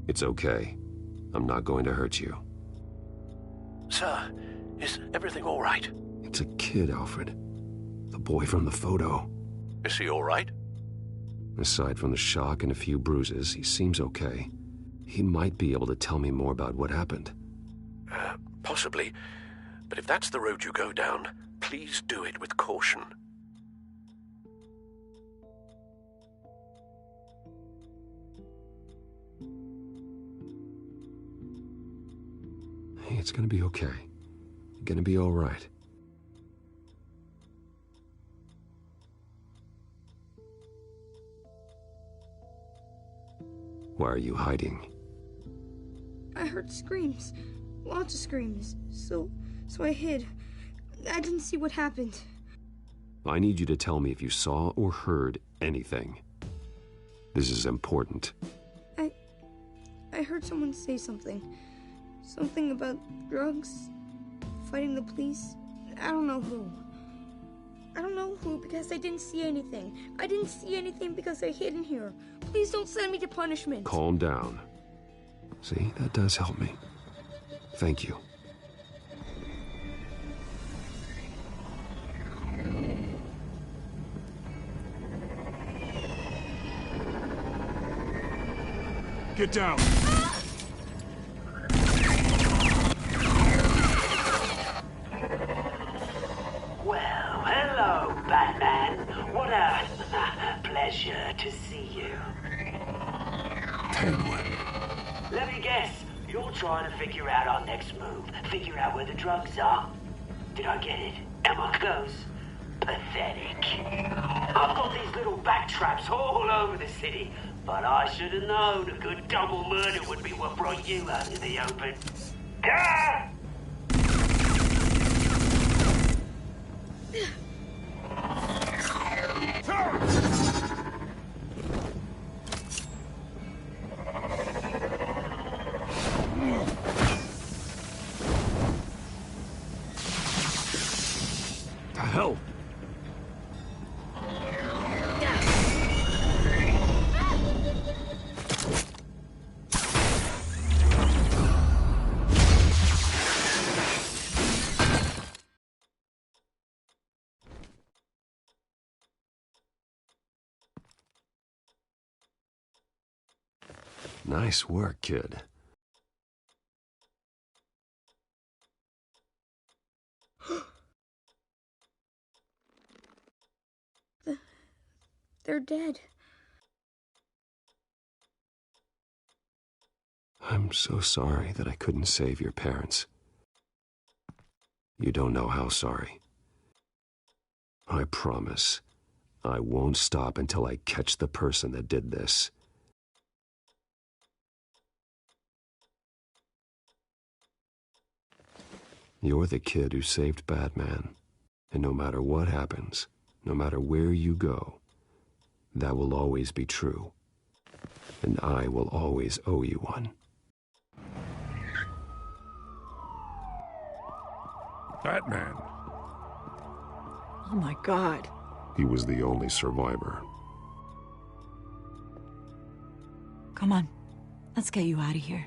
It's okay. I'm not going to hurt you. Sir, is everything all right? It's a kid, Alfred. The boy from the photo. Is he all right? Aside from the shock and a few bruises, he seems okay. He might be able to tell me more about what happened. Possibly. But if that's the road you go down, please do it with caution. Hey, it's gonna be okay. You're gonna be all right. Why are you hiding? I heard screams. Lots of screams. So I hid. I didn't see what happened. I need you to tell me if you saw or heard anything. This is important. I heard someone say something. Something about drugs, fighting the police. I don't know who. I don't know who because I didn't see anything. I didn't see anything because I hid in here. Please don't send me to punishment. Calm down. See, that does help me. Thank you. Get down! Well, hello, Batman. What a pleasure to see you. Penguin. Let me guess. You're trying to figure out our next move. Figure out where the drugs are. Did I get it? Am I close? Pathetic. I've got these little bat traps all over the city, but I should have known a good double murder would be what brought you out in the open. Ah! The hell? Nice work, kid. They're dead. I'm so sorry that I couldn't save your parents. You don't know how sorry. I promise, I won't stop until I catch the person that did this. You're the kid who saved Batman, and no matter what happens, no matter where you go, that will always be true, and I will always owe you one. Batman. Oh my God. He was the only survivor. Come on, let's get you out of here.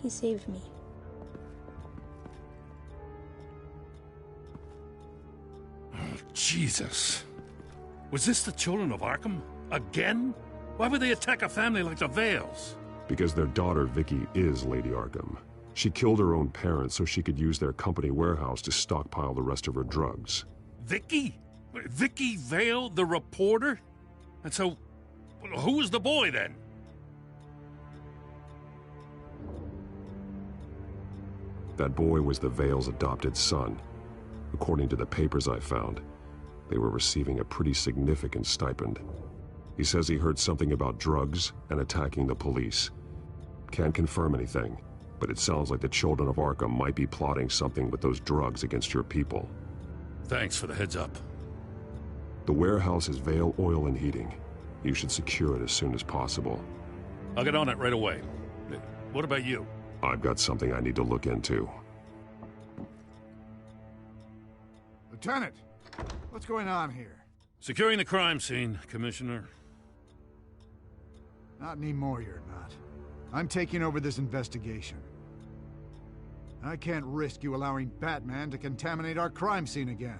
He saved me. Jesus. Was this the children of Arkham? Again? Why would they attack a family like the Vales? Because their daughter, Vicky, is Lady Arkham. She killed her own parents so she could use their company warehouse to stockpile the rest of her drugs. Vicky? Vicky Vale, the reporter? And so, who was the boy then? That boy was the Vale's adopted son. According to the papers I found, they were receiving a pretty significant stipend. He says he heard something about drugs and attacking the police. Can't confirm anything, but it sounds like the children of Arkham might be plotting something with those drugs against your people. Thanks for the heads up. The warehouse is Vale Oil and Heating. You should secure it as soon as possible. I'll get on it right away. What about you? I've got something I need to look into. Lieutenant, what's going on here? Securing the crime scene, Commissioner. Not anymore, you're not. I'm taking over this investigation. I can't risk you allowing Batman to contaminate our crime scene again.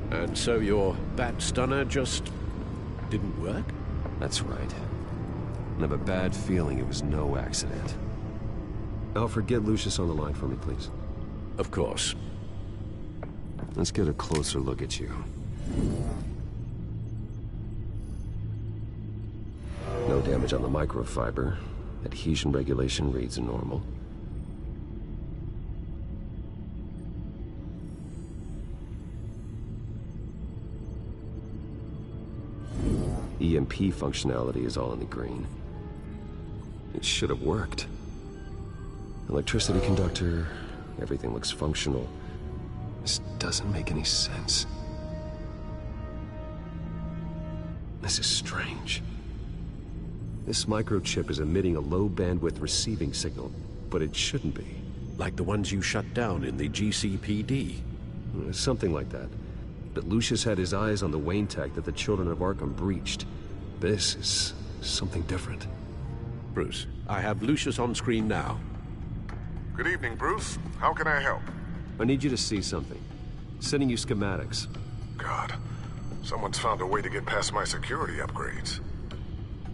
And so your bat stunner just didn't work? That's right. I have a bad feeling it was no accident. Alfred, get Lucius on the line for me, please. Of course. Let's get a closer look at you. No damage on the microfiber. Adhesion regulation reads normal. EMP functionality is all in the green. It should have worked. Electricity conductor, everything looks functional. This doesn't make any sense. This is strange. This microchip is emitting a low-bandwidth receiving signal, but it shouldn't be. Like the ones you shut down in the GCPD? Something like that. But Lucius had his eyes on the Wayne tech that the children of Arkham breached. This is something different. Bruce, I have Lucius on screen now. Good evening, Bruce. How can I help? I need you to see something. Sending you schematics. God, someone's found a way to get past my security upgrades.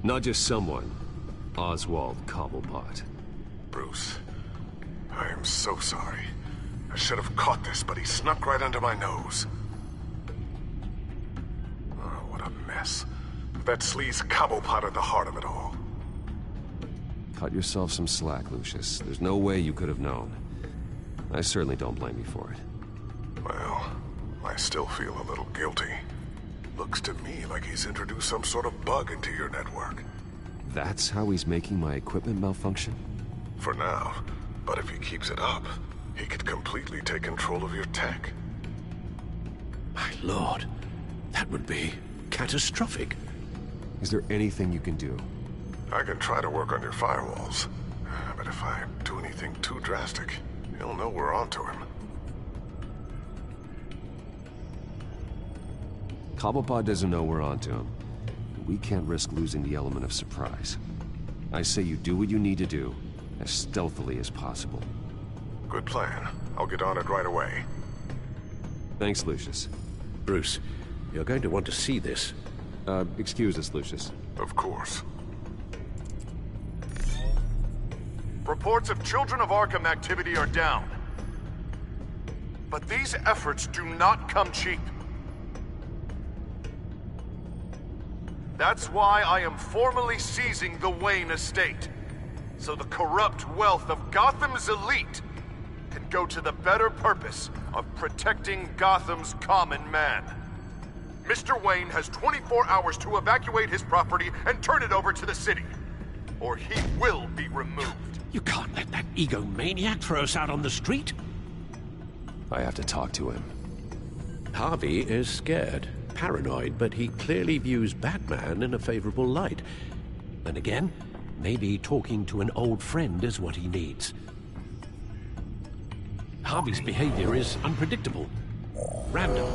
Not just someone. Oswald Cobblepot. Bruce, I am so sorry. I should have caught this, but he snuck right under my nose. Oh, what a mess. That sleaze Cobblepot at the heart of it all. Cut yourself some slack, Lucius. There's no way you could have known. I certainly don't blame you for it. Well, I still feel a little guilty. Looks to me like he's introduced some sort of bug into your network. That's how he's making my equipment malfunction? For now. But if he keeps it up, he could completely take control of your tech. My lord, that would be catastrophic. Is there anything you can do? I can try to work on your firewalls. But if I do anything too drastic, he'll know we're onto him. Cobblepot doesn't know we're onto him. We can't risk losing the element of surprise. I say you do what you need to do, as stealthily as possible. Good plan. I'll get on it right away. Thanks, Lucius. Bruce, you're going to want to see this. Excuse us, Lucius. Of course. Reports of Children of Arkham activity are down. But these efforts do not come cheap. That's why I am formally seizing the Wayne estate, so the corrupt wealth of Gotham's elite can go to the better purpose of protecting Gotham's common man. Mr. Wayne has 24 hours to evacuate his property and turn it over to the city, or he will be removed. You can't let that egomaniac throw us out on the street. I have to talk to him. Harvey is scared, paranoid, but he clearly views Batman in a favorable light. And again, maybe talking to an old friend is what he needs. Harvey's behavior is unpredictable, random.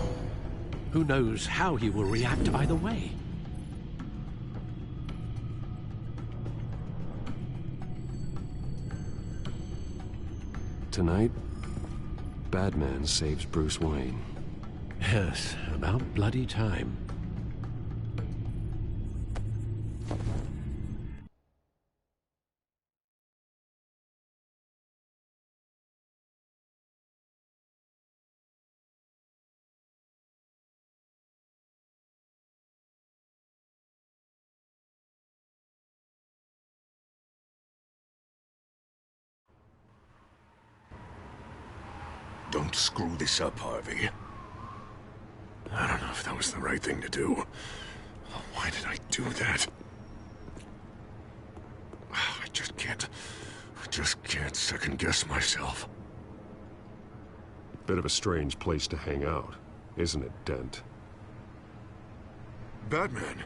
Who knows how he will react either way? Tonight, Batman saves Bruce Wayne. Yes, about bloody time. Don't screw this up, Harvey. I don't know if that was the right thing to do. Why did I do that? I just can't second-guess myself. Bit of a strange place to hang out, isn't it, Dent? Batman?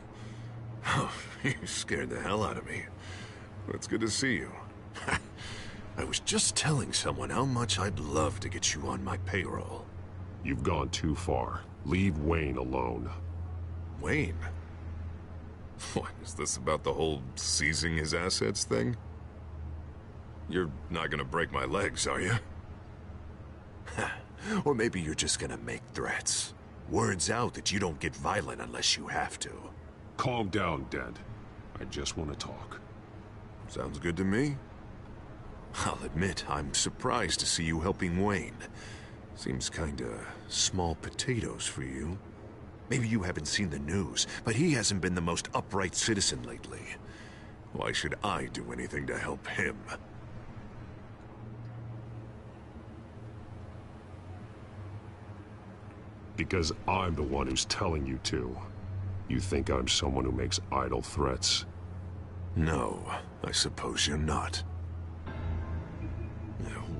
Oh, you scared the hell out of me. It's good to see you. I was just telling someone how much I'd love to get you on my payroll. You've gone too far. Leave Wayne alone. Wayne? What, is this about the whole seizing his assets thing? You're not gonna break my legs, are you? Or maybe you're just gonna make threats. Words out that you don't get violent unless you have to. Calm down, Dent. I just want to talk. Sounds good to me. I'll admit, I'm surprised to see you helping Wayne. Seems kinda small potatoes for you. Maybe you haven't seen the news, but he hasn't been the most upright citizen lately. Why should I do anything to help him? Because I'm the one who's telling you to. You think I'm someone who makes idle threats? No, I suppose you're not.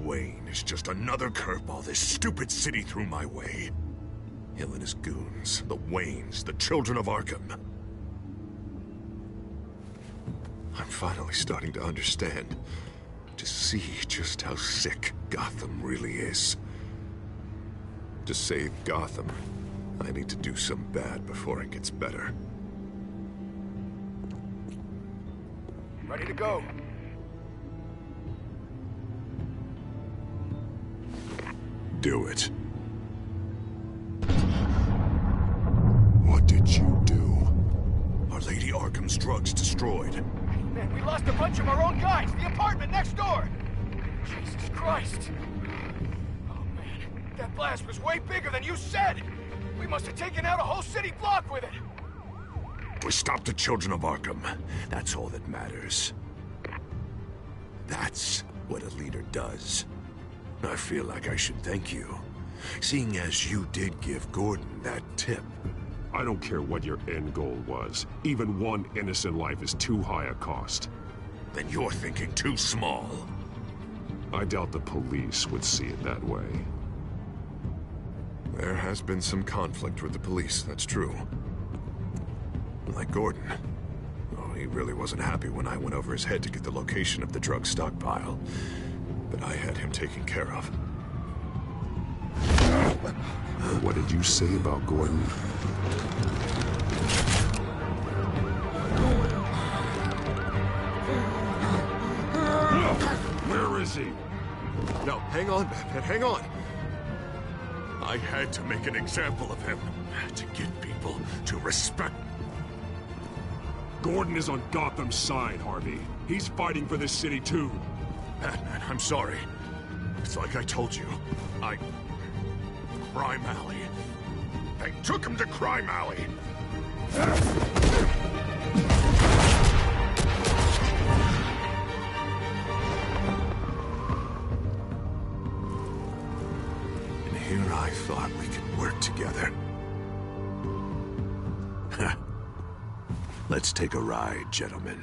Wayne is just another curveball this stupid city threw my way. Hill and his goons, the Waynes, the children of Arkham. I'm finally starting to understand, to see just how sick Gotham really is. To save Gotham, I need to do some bad before it gets better. Ready to go. Do it. What did you do? Our Lady Arkham's drugs destroyed. Man, we lost a bunch of our own guys. The apartment next door. Jesus Christ. Oh, man. That blast was way bigger than you said. We must have taken out a whole city block with it. We stopped the children of Arkham. That's all that matters. That's what a leader does. I feel like I should thank you, seeing as you did give Gordon that tip. I don't care what your end goal was. Even one innocent life is too high a cost. Then you're thinking too small. I doubt the police would see it that way. There has been some conflict with the police, that's true. Like Gordon. Oh, he really wasn't happy when I went over his head to get the location of the drug stockpile. But I had him taken care of. What did you say about Gordon? Where is he? No, hang on, Batman, hang on. I had to make an example of him. To get people to respect. Gordon is on Gotham's side, Harvey. He's fighting for this city, too. Batman, I'm sorry. It's like I told you. Crime Alley. They took him to Crime Alley. And here I thought we could work together. Let's take a ride, gentlemen.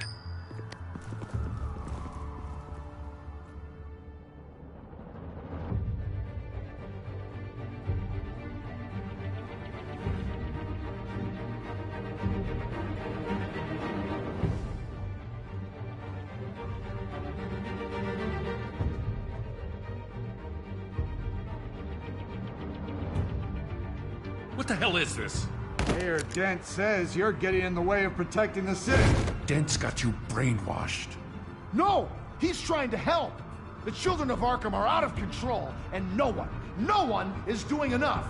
What the hell is this? Mayor Dent says you're getting in the way of protecting the city. Dent's got you brainwashed. No! He's trying to help! The children of Arkham are out of control, and no one is doing enough!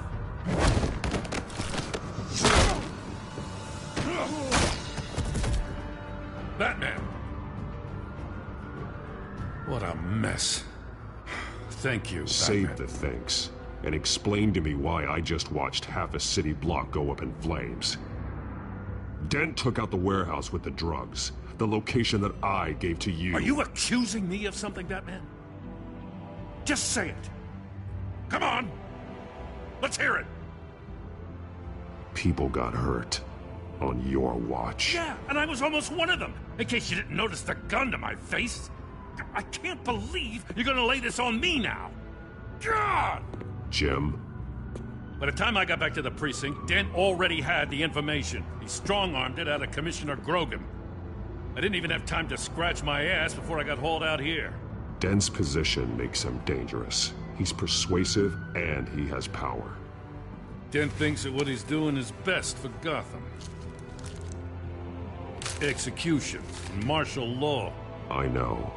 Batman! What a mess. Thank you, Save Batman. the thanks, and explain to me why I just watched half a city block go up in flames. Dent took out the warehouse with the drugs, the location that I gave to you. Are you accusing me of something, Batman? Just say it. Come on! Let's hear it! People got hurt on your watch. Yeah, and I was almost one of them, in case you didn't notice the gun to my face. I can't believe you're gonna lay this on me now. God! Jim? By the time I got back to the precinct, Dent already had the information. He strong-armed it out of Commissioner Grogan. I didn't even have time to scratch my ass before I got hauled out here. Dent's position makes him dangerous. He's persuasive, and he has power. Dent thinks that what he's doing is best for Gotham. Execution, martial law. I know.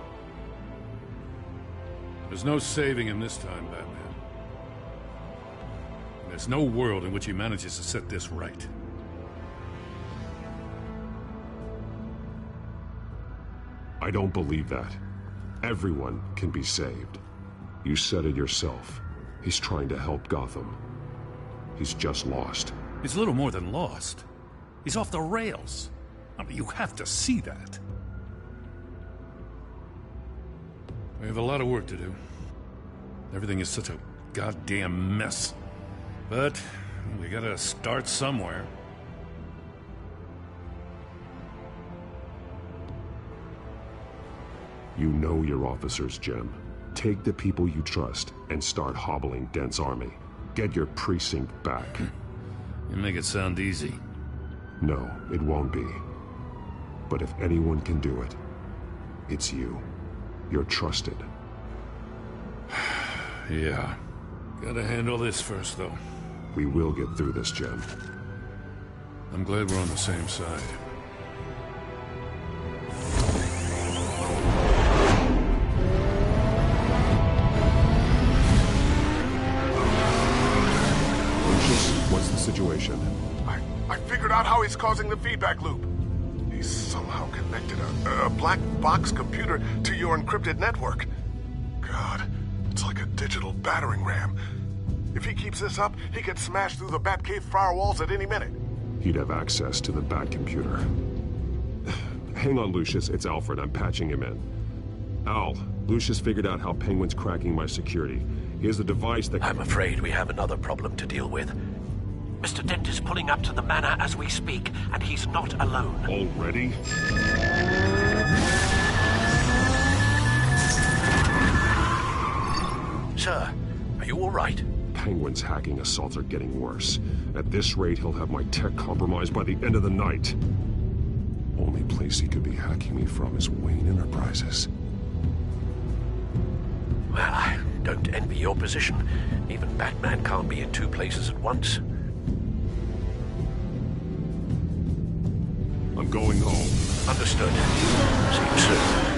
There's no saving him this time, Batman. And there's no world in which he manages to set this right. I don't believe that. Everyone can be saved. You said it yourself. He's trying to help Gotham. He's just lost. He's a little more than lost. He's off the rails. I mean, you have to see that. We have a lot of work to do. Everything is such a goddamn mess. But we gotta start somewhere. You know your officers, Jim. Take the people you trust and start hobbling Dent's army. Get your precinct back. You make it sound easy. No, it won't be. But if anyone can do it, it's you. You're trusted. Yeah. Gotta handle this first, though. We will get through this, Jim. I'm glad we're on the same side. What's the situation? I figured out how he's causing the feedback loop. He's somehow connected a black box computer to your encrypted network. God, it's like a digital battering ram. If he keeps this up, he could smash through the Batcave firewalls at any minute. He'd have access to the Bat computer. Hang on, Lucius. It's Alfred. I'm patching him in. Al, Lucius figured out how Penguin's cracking my security. He has a device that... I'm afraid we have another problem to deal with. Mr. Dent is pulling up to the manor as we speak, and he's not alone. Already? Sir, are you all right? Penguin's hacking assaults are getting worse. At this rate, he'll have my tech compromised by the end of the night. Only place he could be hacking me from is Wayne Enterprises. Well, I don't envy your position. Even Batman can't be in two places at once. I'm going home. Understood. See you soon.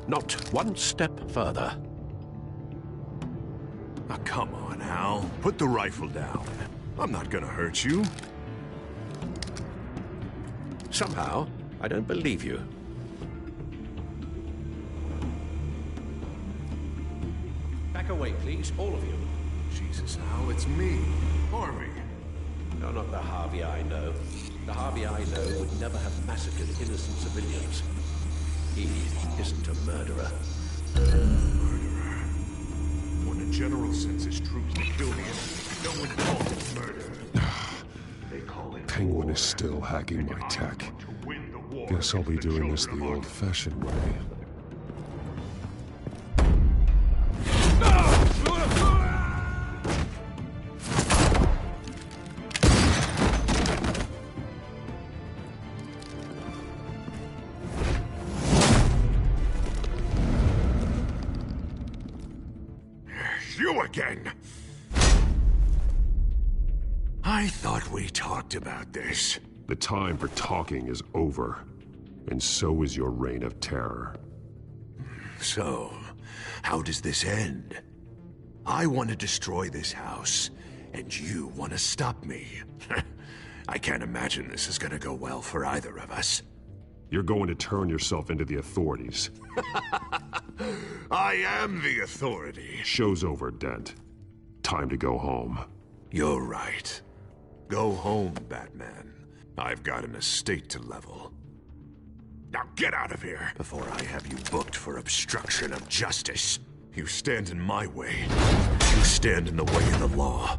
Not one step further. Now, come on, Al. Put the rifle down. I'm not gonna hurt you. Somehow, I don't believe you. Back away, please, all of you. Jesus, Al, it's me, Harvey. No, not the Harvey I know. The Harvey I know would never have massacred innocent civilians. He isn't a murderer. Murderer. When a general senses troops to kill the innocent, no one calls it murder. They call it Penguin war. is still hacking my tech. To win the war Guess I'll be against the doing this children the of old-fashioned way. You again! I thought we talked about this. The time for talking is over, and so is your reign of terror. So, how does this end? I want to destroy this house, and you want to stop me. I can't imagine this is gonna go well for either of us. You're going to turn yourself into the authorities. I am the authority. Show's over, Dent. Time to go home. You're right. Go home, Batman. I've got an estate to level. Now get out of here before I have you booked for obstruction of justice. You stand in my way. You stand in the way of the law.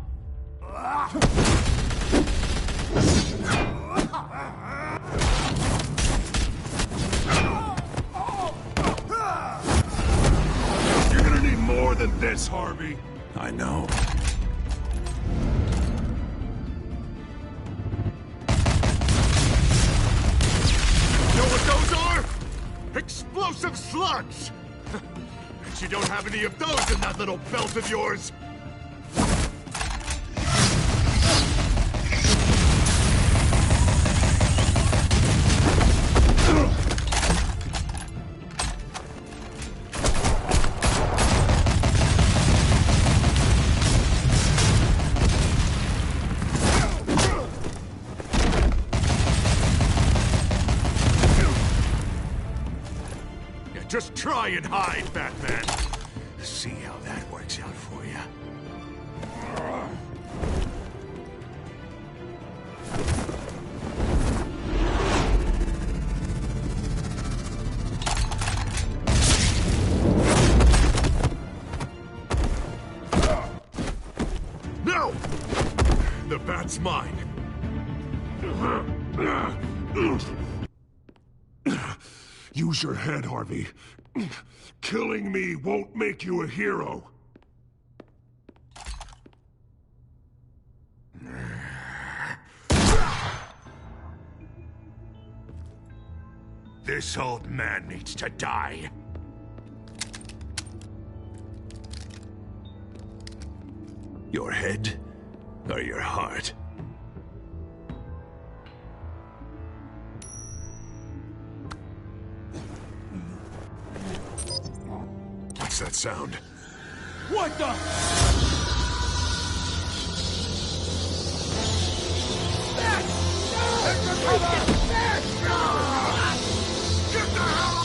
You're gonna need more than this, Harvey. I know. Know what those are? Explosive slugs! Bet you don't have any of those in that little belt of yours. Just try and hide, Batman. See how that works out for you. No! The bat's mine. Use your head, Harvey. Killing me won't make you a hero. This old man needs to die. Your head or your heart? What's that sound? What the? Get the hell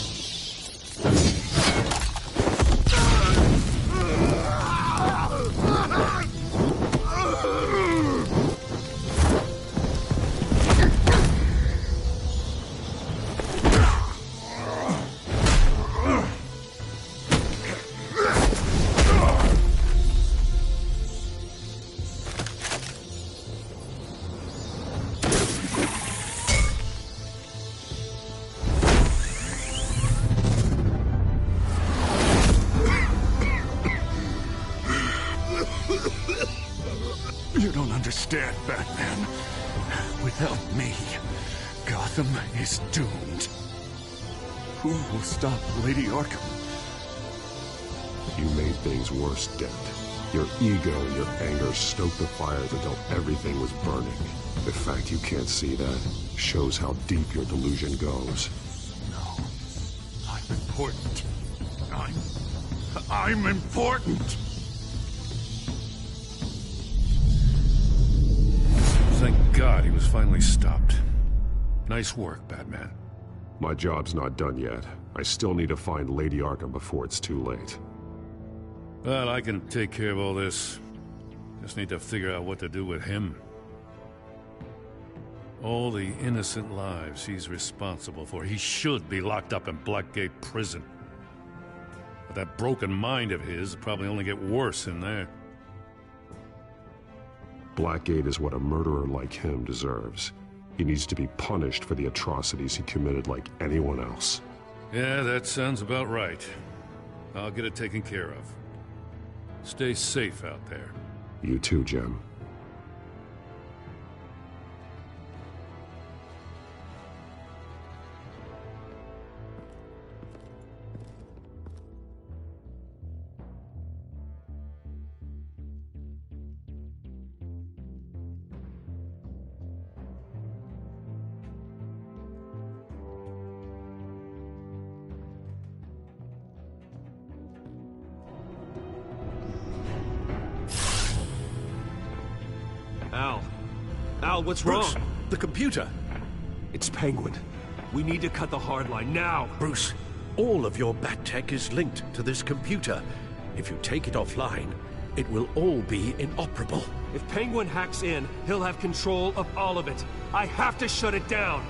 You don't understand, Batman. Without me, Gotham is doomed. Who will stop Lady Arkham? You made things worse, Dent. Your ego and your anger stoked the fires until everything was burning. The fact you can't see that shows how deep your delusion goes. No. I'm important. I'm important! Thank God he was finally stopped. Nice work, Batman. My job's not done yet. I still need to find Lady Arkham before it's too late. Well, I can take care of all this. Just need to figure out what to do with him. All the innocent lives he's responsible for. He should be locked up in Blackgate Prison. But that broken mind of his will probably only get worse in there. Blackgate is what a murderer like him deserves. He needs to be punished for the atrocities he committed like anyone else. Yeah, that sounds about right. I'll get it taken care of. Stay safe out there. You too, Jim. Al, what's Bruce, wrong? the computer. It's Penguin. We need to cut the hard line now. Bruce, all of your bat tech is linked to this computer. If you take it offline, it will all be inoperable. If Penguin hacks in, he'll have control of all of it. I have to shut it down.